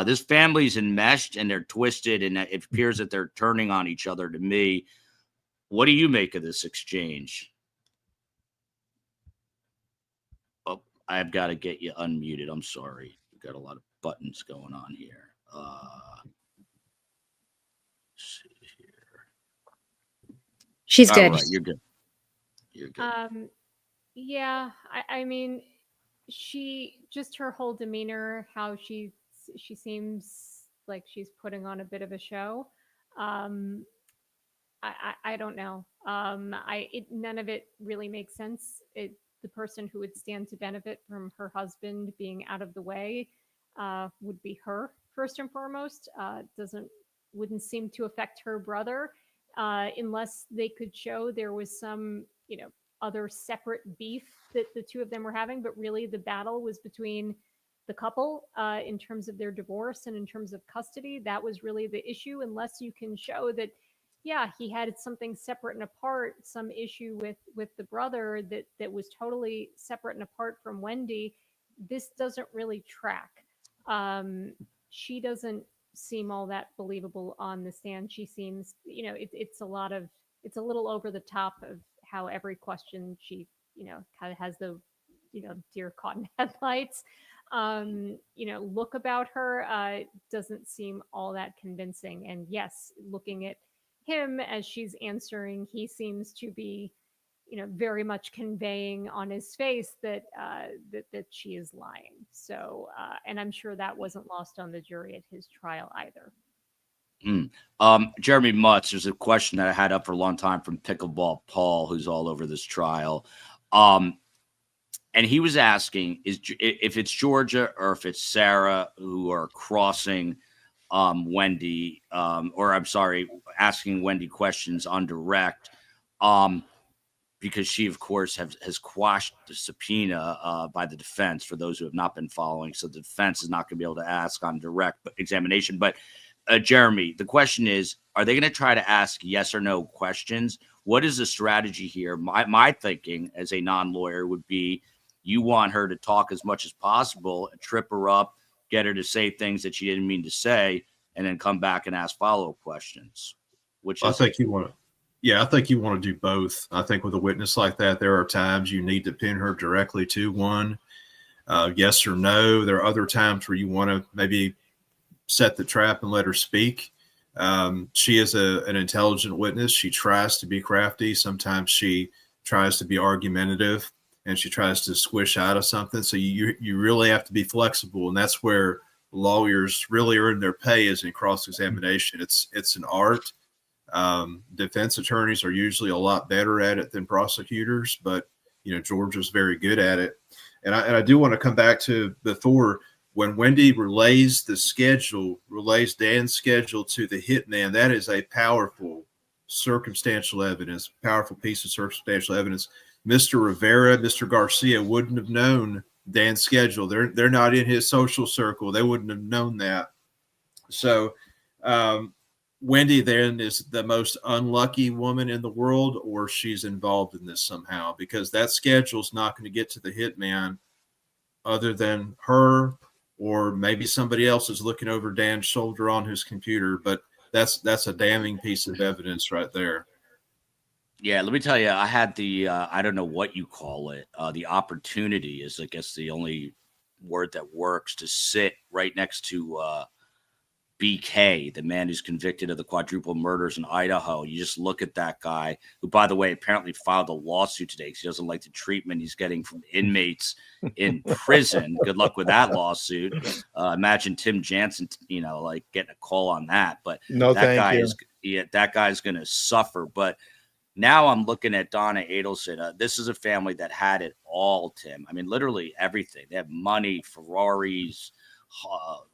This family's enmeshed and they're twisted, and it appears that they're turning on each other to me. What do you make of this exchange? Oh, I've got to get you unmuted. I'm sorry. We've got a lot of buttons going on here. Let's see here. She's All good. right, you're good. You're good. Yeah, I mean, her whole demeanor, how she seems like she's putting on a bit of a show. I don't know. None of it really makes sense. The person who would stand to benefit from her husband being out of the way would be her first and foremost. Wouldn't seem to affect her brother unless they could show there was some, other separate beef that the two of them were having. But really, the battle was between the couple in terms of their divorce and in terms of custody. That was really the issue, unless you can show that, yeah, he had something separate and apart, some issue with the brother that was totally separate and apart from Wendy. This doesn't really track. She doesn't seem all that believable on the stand. She seems, it's a little over the top of how every question she, kind of has the, deer caught in headlights. Look about her doesn't seem all that convincing. And yes, looking at him as she's answering, he seems to be, very much conveying on his face that she is lying. So, and I'm sure that wasn't lost on the jury at his trial either. Jeremy Mutz, there's a question that I had up for a long time from Pickleball Paul, who's all over this trial. And he was asking if it's Georgia or if it's Sarah who are crossing Wendy, asking Wendy questions on direct, because she, of course, has quashed the subpoena by the defense for those who have not been following. So the defense is not going to be able to ask on direct examination. But Jeremy, the question is, are they going to try to ask yes or no questions? What is the strategy here? My thinking as a non-lawyer would be, you want her to talk as much as possible and trip her up, get her to say things that she didn't mean to say, and then come back and ask follow-up questions. I think you want to do both. I think with a witness like that, there are times you need to pin her directly to one, yes or no. There are other times where you want to maybe set the trap and let her speak. She is an intelligent witness. She tries to be crafty. Sometimes she tries to be argumentative, and she tries to squish out of something. So you really have to be flexible. And that's where lawyers really earn their pay is in cross-examination. It's an art. Defense attorneys are usually a lot better at it than prosecutors, but Georgia's very good at it. And I do want to come back to before, when Wendy relays Dan's schedule to the hitman, that is a powerful circumstantial evidence, powerful piece of circumstantial evidence. Mr. Rivera, Mr. Garcia wouldn't have known Dan's schedule. They're not in his social circle. They wouldn't have known that. So Wendy then is the most unlucky woman in the world, or she's involved in this somehow, because that schedule's not going to get to the hitman other than her, or maybe somebody else is looking over Dan's shoulder on his computer. But that's a damning piece of evidence right there. Yeah, let me tell you, I had the I don't know what you call it. The opportunity is, I guess, the only word that works, to sit right next to BK, the man who's convicted of the quadruple murders in Idaho. You just look at that guy, who, by the way, apparently filed a lawsuit today because he doesn't like the treatment he's getting from inmates in prison. Good luck with that lawsuit. Imagine Tim Jansen, like getting a call on that. But No, that thank guy you. that guy's going to suffer. But now I'm looking at Donna Adelson. This is a family that had it all, Tim. I mean, literally everything. They have money, Ferraris,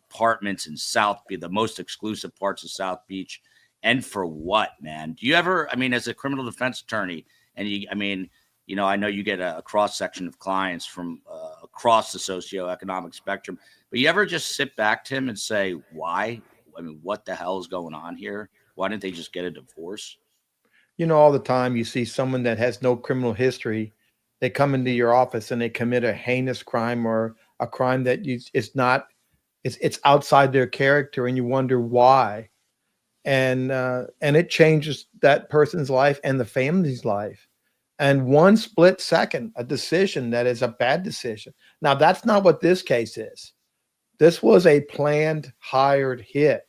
apartments in South Beach, the most exclusive parts of South Beach. And for what, man? Do you ever, as a criminal defense attorney, and I know you get a cross section of clients from across the socioeconomic spectrum, but you ever just sit back, Tim, and say, why? What the hell is going on here? Why didn't they just get a divorce? All the time you see someone that has no criminal history, they come into your office and they commit a heinous crime, or a crime that it's outside their character, and you wonder why. And it changes that person's life and the family's life. And one split second, a decision that is a bad decision. Now, that's not what this case is. This was a planned, hired hit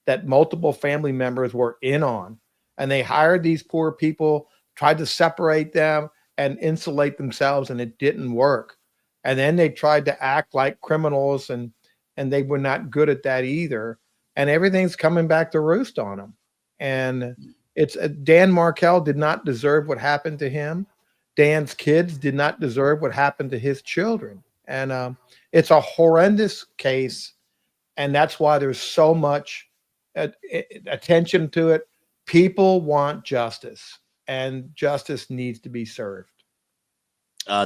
that multiple family members were in on. And they hired these poor people, tried to separate them and insulate themselves, and it didn't work. And then they tried to act like criminals, and they were not good at that either. And everything's coming back to roost on them. And it's Dan Markel did not deserve what happened to him. Dan's kids did not deserve what happened to his children. And it's a horrendous case. And that's why there's so much attention to it. People want justice, and justice needs to be served.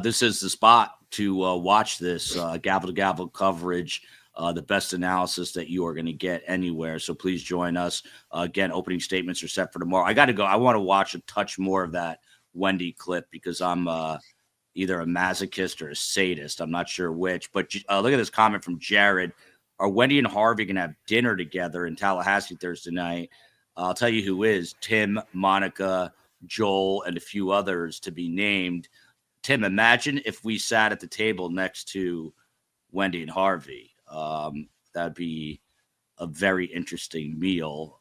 This is the spot to watch this gavel to gavel coverage, the best analysis that you are going to get anywhere. So please join us. Again, opening statements are set for tomorrow. I got to go. I want to watch a touch more of that Wendy clip, because I'm either a masochist or a sadist. I'm not sure which. But look at this comment from Jared. Are Wendy and Harvey going to have dinner together in Tallahassee Thursday night? I'll tell you who is: Tim, Monica, Joel, and a few others to be named. Tim, imagine if we sat at the table next to Wendy and Harvey. That'd be a very interesting meal.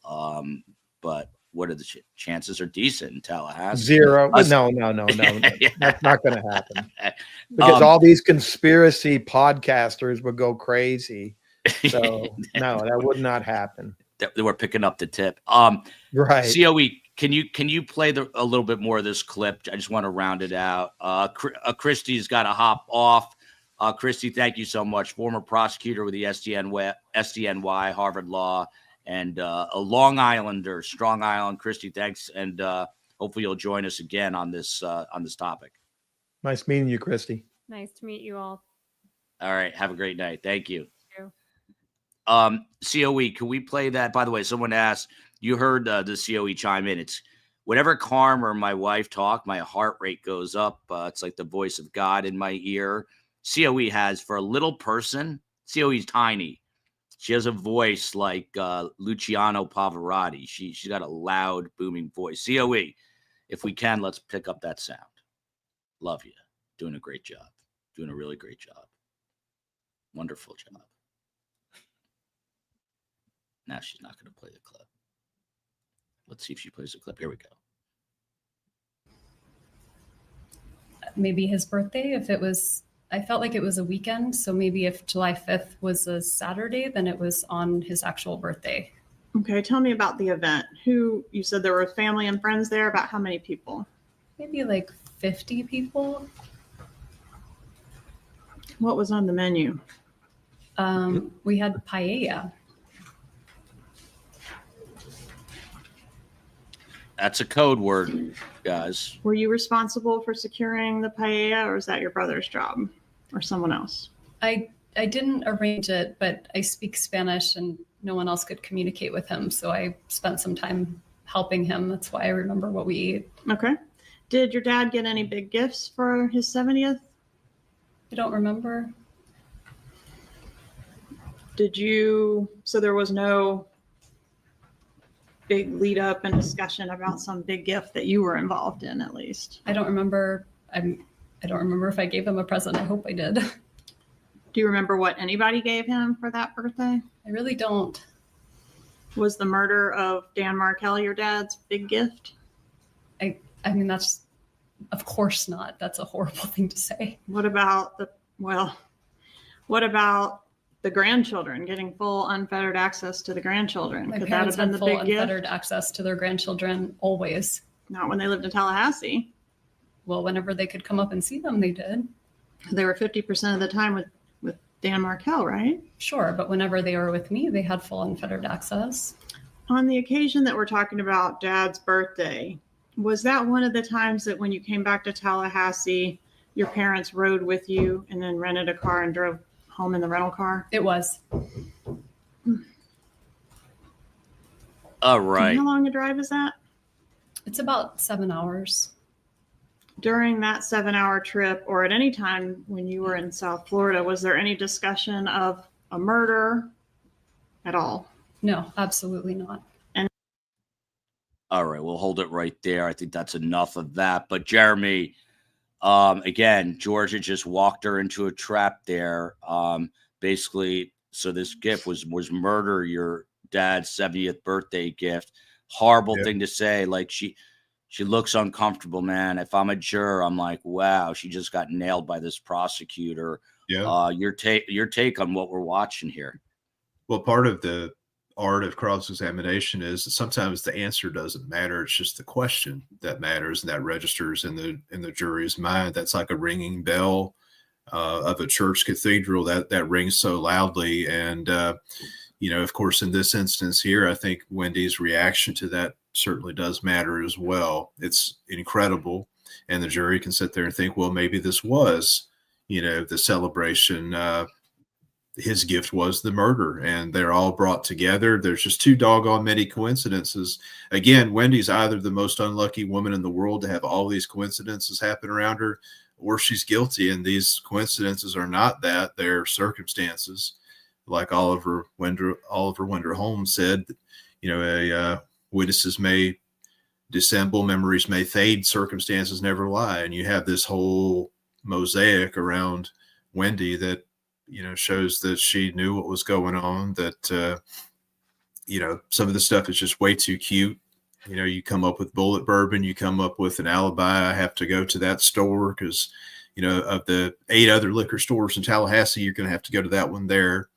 But what are the chances? Are decent in Tallahassee? Zero. No. That's not going to happen, because all these conspiracy podcasters would go crazy. So no, that would not happen. They were picking up the tip. Right. COE, can you play a little bit more of this clip? I just want to round it out. Christy's got to hop off. Christy, thank you so much. Former prosecutor with the SDNY, Harvard Law, and a Long Islander, Strong Island. Christy, thanks, and hopefully you'll join us again on this topic. Nice meeting you, Christy. Nice to meet you all. All right. Have a great night. Thank you. You. COE, can we play that? By the way, someone asked, you heard the COE chime in. It's whenever Carm or my wife talk, my heart rate goes up. It's like the voice of God in my ear. COE has, for a little person, COE's tiny. She has a voice like Luciano Pavarotti. She's got a loud, booming voice. COE, if we can, let's pick up that sound. Love you. Doing a great job. Doing a really great job. Wonderful job. Now she's not going to play the clip. Let's see if she plays the clip. Here we go. Maybe his birthday, if it was I felt like it was a weekend. So maybe if July 5th was a Saturday, then it was on his actual birthday. Okay, tell me about the event. You said there were family and friends there. About how many people? Maybe like 50 people. What was on the menu? We had paella. That's a code word, guys. Were you responsible for securing the paella, or is that your brother's job or someone else? I didn't arrange it, but I speak Spanish and no one else could communicate with him. So I spent some time helping him. That's why I remember what we ate. Okay. Did your dad get any big gifts for his 70th? I don't remember. So there was no big lead up and discussion about some big gift that you were involved in, at least? I don't remember. I don't remember if I gave him a present. I hope I did. Do you remember what anybody gave him for that birthday? I really don't. Was the murder of Dan Markel your dad's big gift? I mean, that's, of course not. That's a horrible thing to say. What about the grandchildren, getting full unfettered access to the grandchildren? My Could that parents have been had the full big gift? unfettered access to their grandchildren always. Not when they lived in Tallahassee. Well, whenever they could come up and see them, they did. They were 50% of the time with Dan Markel, right? Sure, but whenever they were with me, they had full unfettered access. On the occasion that we're talking about, Dad's birthday, was that one of the times that when you came back to Tallahassee, your parents rode with you and then rented a car and drove home in the rental car? It was. All right. And how long a drive is that? It's about 7 hours. During that 7-hour trip, or at any time when you were in South Florida, was there any discussion of a murder at all? No, absolutely not. All right, we'll hold it right there. I think that's enough of that. But Jeremy, again, Georgia just walked her into a trap there. Basically, so this gift was murder, your dad's 70th birthday gift. Horrible thing to say. Like she looks uncomfortable, man. If I'm a juror, I'm like, wow, she just got nailed by this prosecutor. Yeah. Your take on what we're watching here. Well, part of the art of cross-examination is that sometimes the answer doesn't matter. It's just the question that matters, and that registers in the jury's mind. That's like a ringing bell of a church cathedral that rings so loudly. And, of course, in this instance here, I think Wendy's reaction to that certainly does matter as well. It's incredible. And the jury can sit there and think, well, maybe this was, the celebration. His gift was the murder, and they're all brought together. There's just too doggone many coincidences. Again, Wendy's either the most unlucky woman in the world to have all these coincidences happen around her, or she's guilty. And these coincidences are not that, they're circumstances. Like Oliver Wendell Holmes said, witnesses may dissemble, memories may fade, circumstances never lie. And you have this whole mosaic around Wendy that, shows that she knew what was going on, that, some of the stuff is just way too cute. You come up with bullet bourbon, you come up with an alibi. I have to go to that store because, of the 8 other liquor stores in Tallahassee, you're going to have to go to that one there.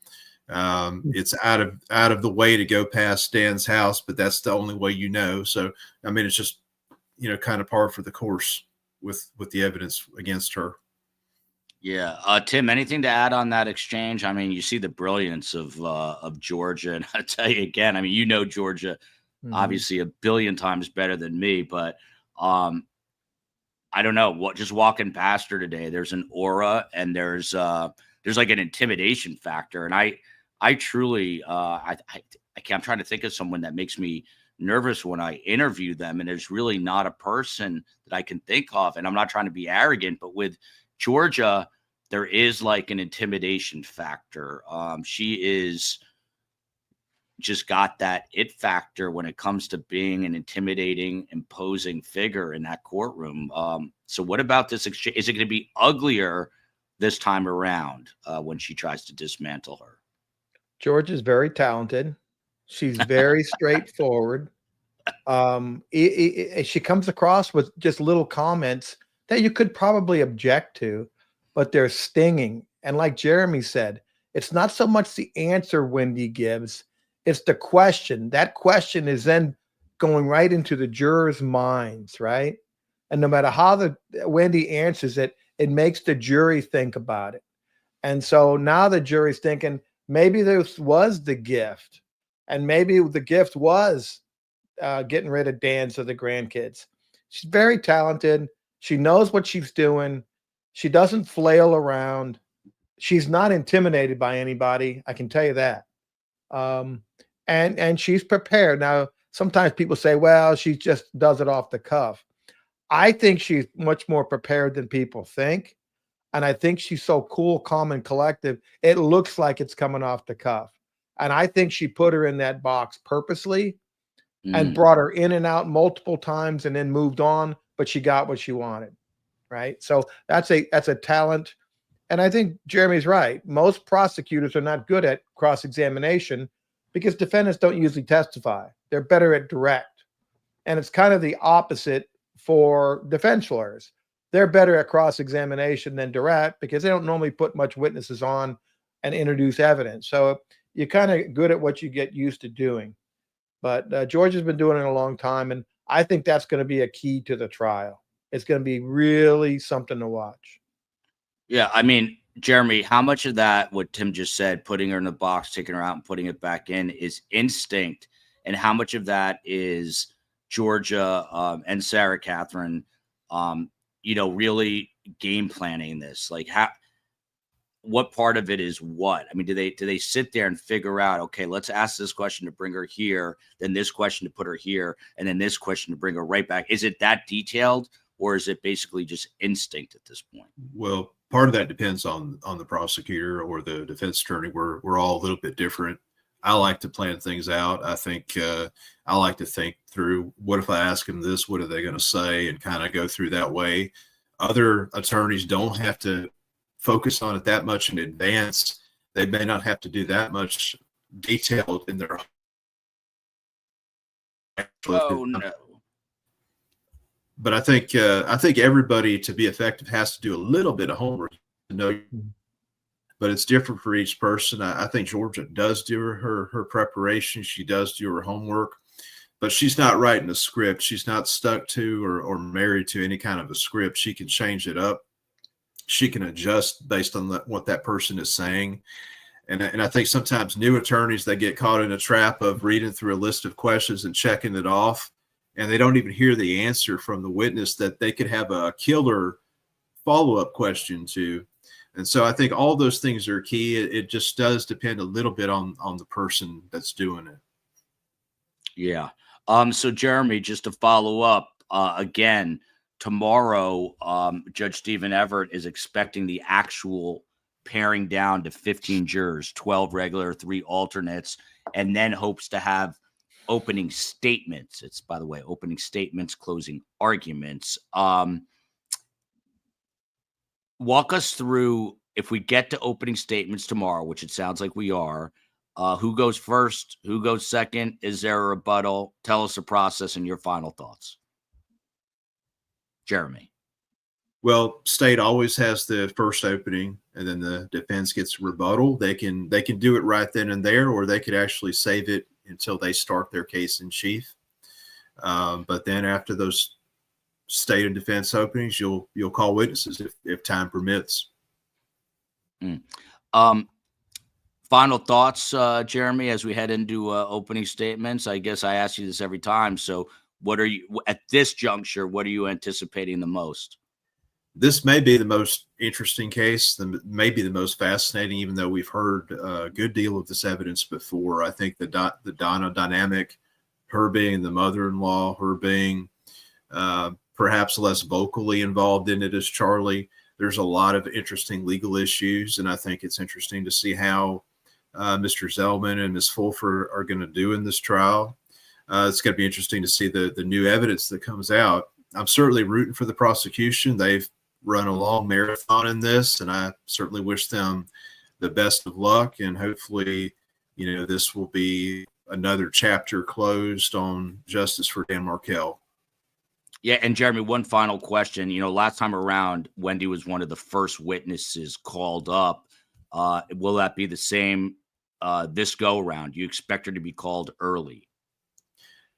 It's out of the way to go past Dan's house, but that's the only way So, I mean, it's just, kind of par for the course with the evidence against her. Yeah. Tim, anything to add on that exchange? I mean, you see the brilliance of Georgia. And I tell you again, I mean, Georgia obviously a billion times better than me, but I don't know just walking past her today, there's an aura and there's like an intimidation factor. And I truly, I'm trying to think of someone that makes me nervous when I interview them. And there's really not a person that I can think of. And I'm not trying to be arrogant, but with Georgia, there is like an intimidation factor. She is just got that it factor when it comes to being an intimidating, imposing figure in that courtroom. So what about this exchange? Is it going to be uglier this time around when she tries to dismantle her? George is very talented. She's very straightforward. She comes across with just little comments that you could probably object to. but they're stinging. And like Jeremy said, it's not so much the answer Wendy gives, it's the question. That question is then going right into the jurors' minds, right? And no matter how Wendy answers it, it makes the jury think about it. And so now the jury's thinking, maybe this was the gift. And maybe the gift was getting rid of Dan's or the grandkids. She's very talented. She knows what she's doing. She doesn't flail around. She's not intimidated by anybody. I can tell you that. And she's prepared. Now, sometimes people say, well, she just does it off the cuff. I think she's much more prepared than people think. And I think she's so cool, calm, and collective. It looks like it's coming off the cuff. And I think she put her in that box purposely and brought her in and out multiple times and then moved on, but she got what she wanted. Right. So that's a talent. And I think Jeremy's right. Most prosecutors are not good at cross-examination because defendants don't usually testify. They're better at direct. And it's kind of the opposite for defense lawyers. They're better at cross-examination than direct because they don't normally put much witnesses on and introduce evidence. So you're kind of good at what you get used to doing. But George has been doing it a long time, and I think that's going to be a key to the trial. It's going to be really something to watch. Yeah, I mean, Jeremy, how much of that, what Tim just said, putting her in the box, taking her out and putting it back in, is instinct? And how much of that is Georgia and Sarah Catherine, really game planning this? Like, what part of it is what? I mean, do they sit there and figure out, okay, let's ask this question to bring her here, then this question to put her here, and then this question to bring her right back? Is it that detailed, or is it basically just instinct at this point? Well, part of that depends on the prosecutor or the defense attorney. We're all a little bit different. I like to plan things out. I think I like to think through, what if I ask them this, what are they going to say, and kind of go through that way. Other attorneys don't have to focus on it that much in advance. They may not have to do that much detailed in their. Oh no. But I think everybody, to be effective, has to do a little bit of homework to know. But it's different for each person. I think Georgia does do her preparation. She does do her homework, but she's not writing a script. She's not stuck to or married to any kind of a script. She can change it up. She can adjust based on what that person is saying. And I think sometimes new attorneys, they get caught in a trap of reading through a list of questions and checking it off, and they don't even hear the answer from the witness that they could have a killer follow-up question to. And so I think all those things are key. It just does depend a little bit on the person that's doing it. Yeah. So Jeremy, just to follow up, again, tomorrow, Judge Stephen Everett is expecting the actual paring down to 15 jurors, 12 regular, 3 alternates, and then hopes to have opening statements. It's, by the way, opening statements, closing arguments. Walk us through, if we get to opening statements tomorrow, which it sounds like we are, who goes first, who goes second? Is there a rebuttal? Tell us the process and your final thoughts. Jeremy. Well, state always has the first opening, and then the defense gets rebuttal. They can do it right then and there, or they could actually save it until they start their case in chief. But then after those state and defense openings, you'll call witnesses if time permits. Final thoughts, Jeremy, as we head into opening statements. I guess I ask you this every time. So what are you, at this juncture, what are you anticipating the most? This may be the most interesting case, maybe the most fascinating, even though we've heard a good deal of this evidence before. I think the Donna dynamic, her being the mother-in-law, her being perhaps less vocally involved in it as Charlie, there's a lot of interesting legal issues, and I think it's interesting to see how Mr. Zellman and Ms. Fulford are going to do in this trial. It's going to be interesting to see the new evidence that comes out. I'm certainly rooting for the prosecution. They've run a long marathon in this, and I certainly wish them the best of luck. And hopefully, this will be another chapter closed on justice for Dan Markel. Yeah, and Jeremy, one final question. Last time around, Wendy was one of the first witnesses called up. Will that be the same this go around? You expect her to be called early?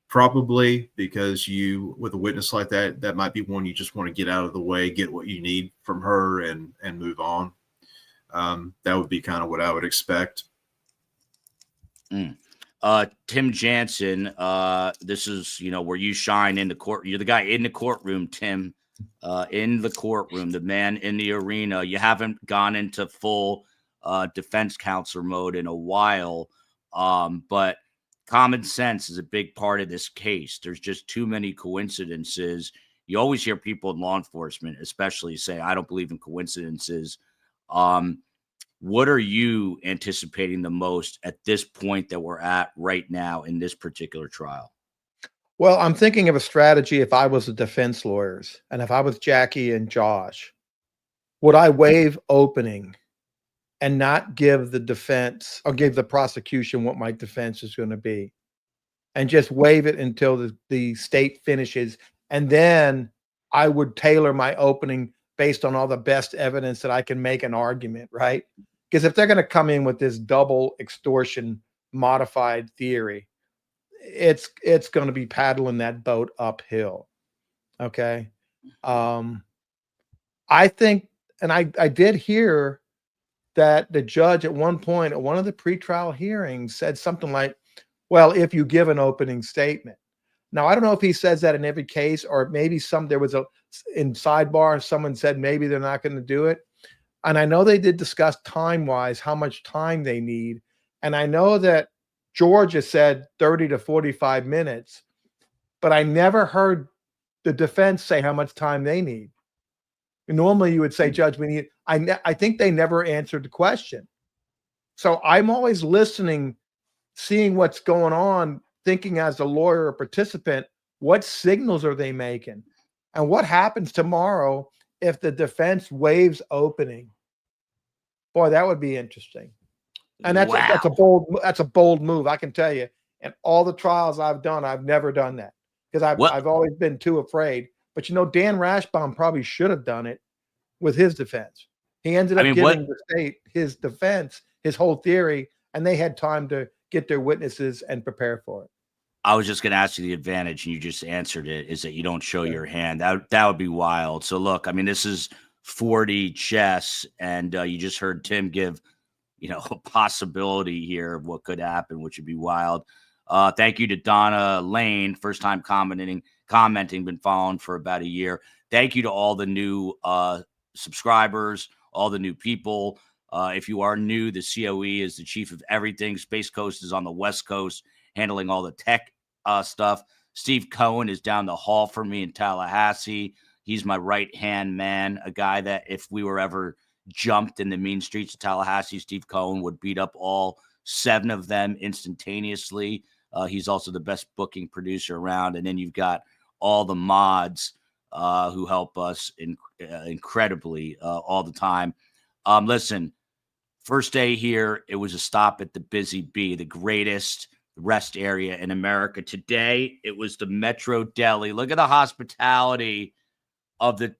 Probably, because with a witness like that might be one you just want to get out of the way, get what you need from her, and move on. That would be kind of what I would expect. Tim Jansen, this is, where you shine in the court. You're the guy in the courtroom, Tim, in the courtroom, the man in the arena. You haven't gone into full defense counsel mode in a while, but common sense is a big part of this case. There's just too many coincidences. You always hear people in law enforcement, especially, say, I don't believe in coincidences. What are you anticipating the most at this point that we're at right now in this particular trial? Well, I'm thinking of a strategy if I was the defense lawyers and if I was Jackie and Josh. Would I waive opening and not give the defense or give the prosecution what my defense is going to be, and just waive it until the state finishes? And then I would tailor my opening based on all the best evidence that I can make an argument, right? Because if they're going to come in with this double extortion modified theory, it's going to be paddling that boat uphill. Okay. I think, and I did hear that the judge at one point at one of the pretrial hearings said something like, well, if you give an opening statement. Now, I don't know if he says that in every case, or maybe there was in sidebar, someone said maybe they're not going to do it. And I know they did discuss time-wise how much time they need. And I know that Georgia said 30 to 45 minutes, but I never heard the defense say how much time they need. Normally you would say, Judge, we need, I think they never answered the question. So I'm always listening, seeing what's going on, thinking as a lawyer or participant, what signals are they making? And what happens tomorrow if the defense waives opening? Boy, that would be interesting. And that's a bold move, I can tell you. And all the trials I've done, I've never done that because I've always been too afraid. But Dan Rashbaum probably should have done it with his defense. He ended up giving the state his defense, his whole theory, and they had time to get their witnesses and prepare for it. I was just going to ask you the advantage, and you just answered it, is that you don't show your hand. That would be wild. So look, this is 40 chess, and you just heard Tim give, a possibility here of what could happen, which would be wild. Thank you to Donna Lane, first time commenting, been following for about a year. Thank you to all the new subscribers, all the new people. If you are new, the COE is the chief of everything. Space Coast is on the West Coast, handling all the tech stuff. Steve Cohen is down the hall for me in Tallahassee. He's my right-hand man, a guy that if we were ever jumped in the mean streets of Tallahassee, Steve Cohen would beat up all 7 of them instantaneously. He's also the best booking producer around. And then you've got all the mods who help us incredibly all the time. Listen, first day here, it was a stop at the Busy Bee, the greatest rest area in America. Today, it was the Metro Deli. Look at the hospitality of the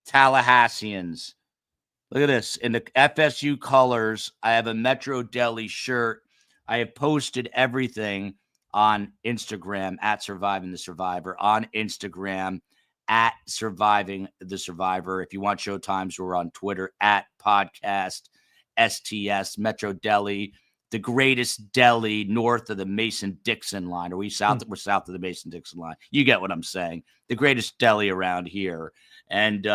Tallahasseans. Look at this. In the FSU colors, I have a Metro Deli shirt. I have posted everything on Instagram at Surviving the Survivor, on Instagram at Surviving the Survivor. If you want showtimes, we're on Twitter at Podcast STS. Metro Deli, the greatest deli north of the Mason-Dixon line. Are we south? We're south of the Mason-Dixon line. You get what I'm saying. The greatest deli around here. And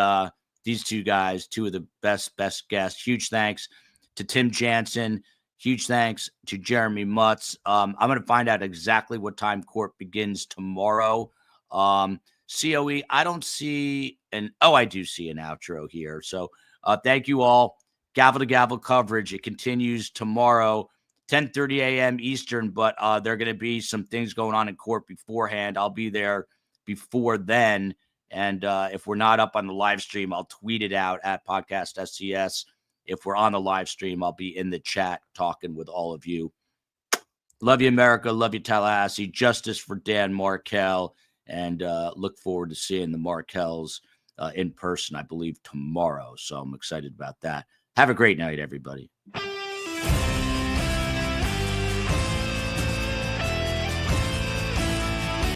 these two guys, two of the best guests. Huge thanks to Tim Jansen. Huge thanks to Jeremy Mutz. I'm going to find out exactly what time court begins tomorrow. COE, I don't see I do see an outro here. So thank you all. Gavel to gavel coverage. It continues tomorrow, 10:30 a.m. Eastern, but there are going to be some things going on in court beforehand. I'll be there before then. And if we're not up on the live stream, I'll tweet it out at Podcast SCS. If we're on the live stream, I'll be in the chat talking with all of you. Love you, America. Love you, Tallahassee. Justice for Dan Markel. and look forward to seeing the Markels in person, I believe, tomorrow. So I'm excited about that. Have a great night, everybody.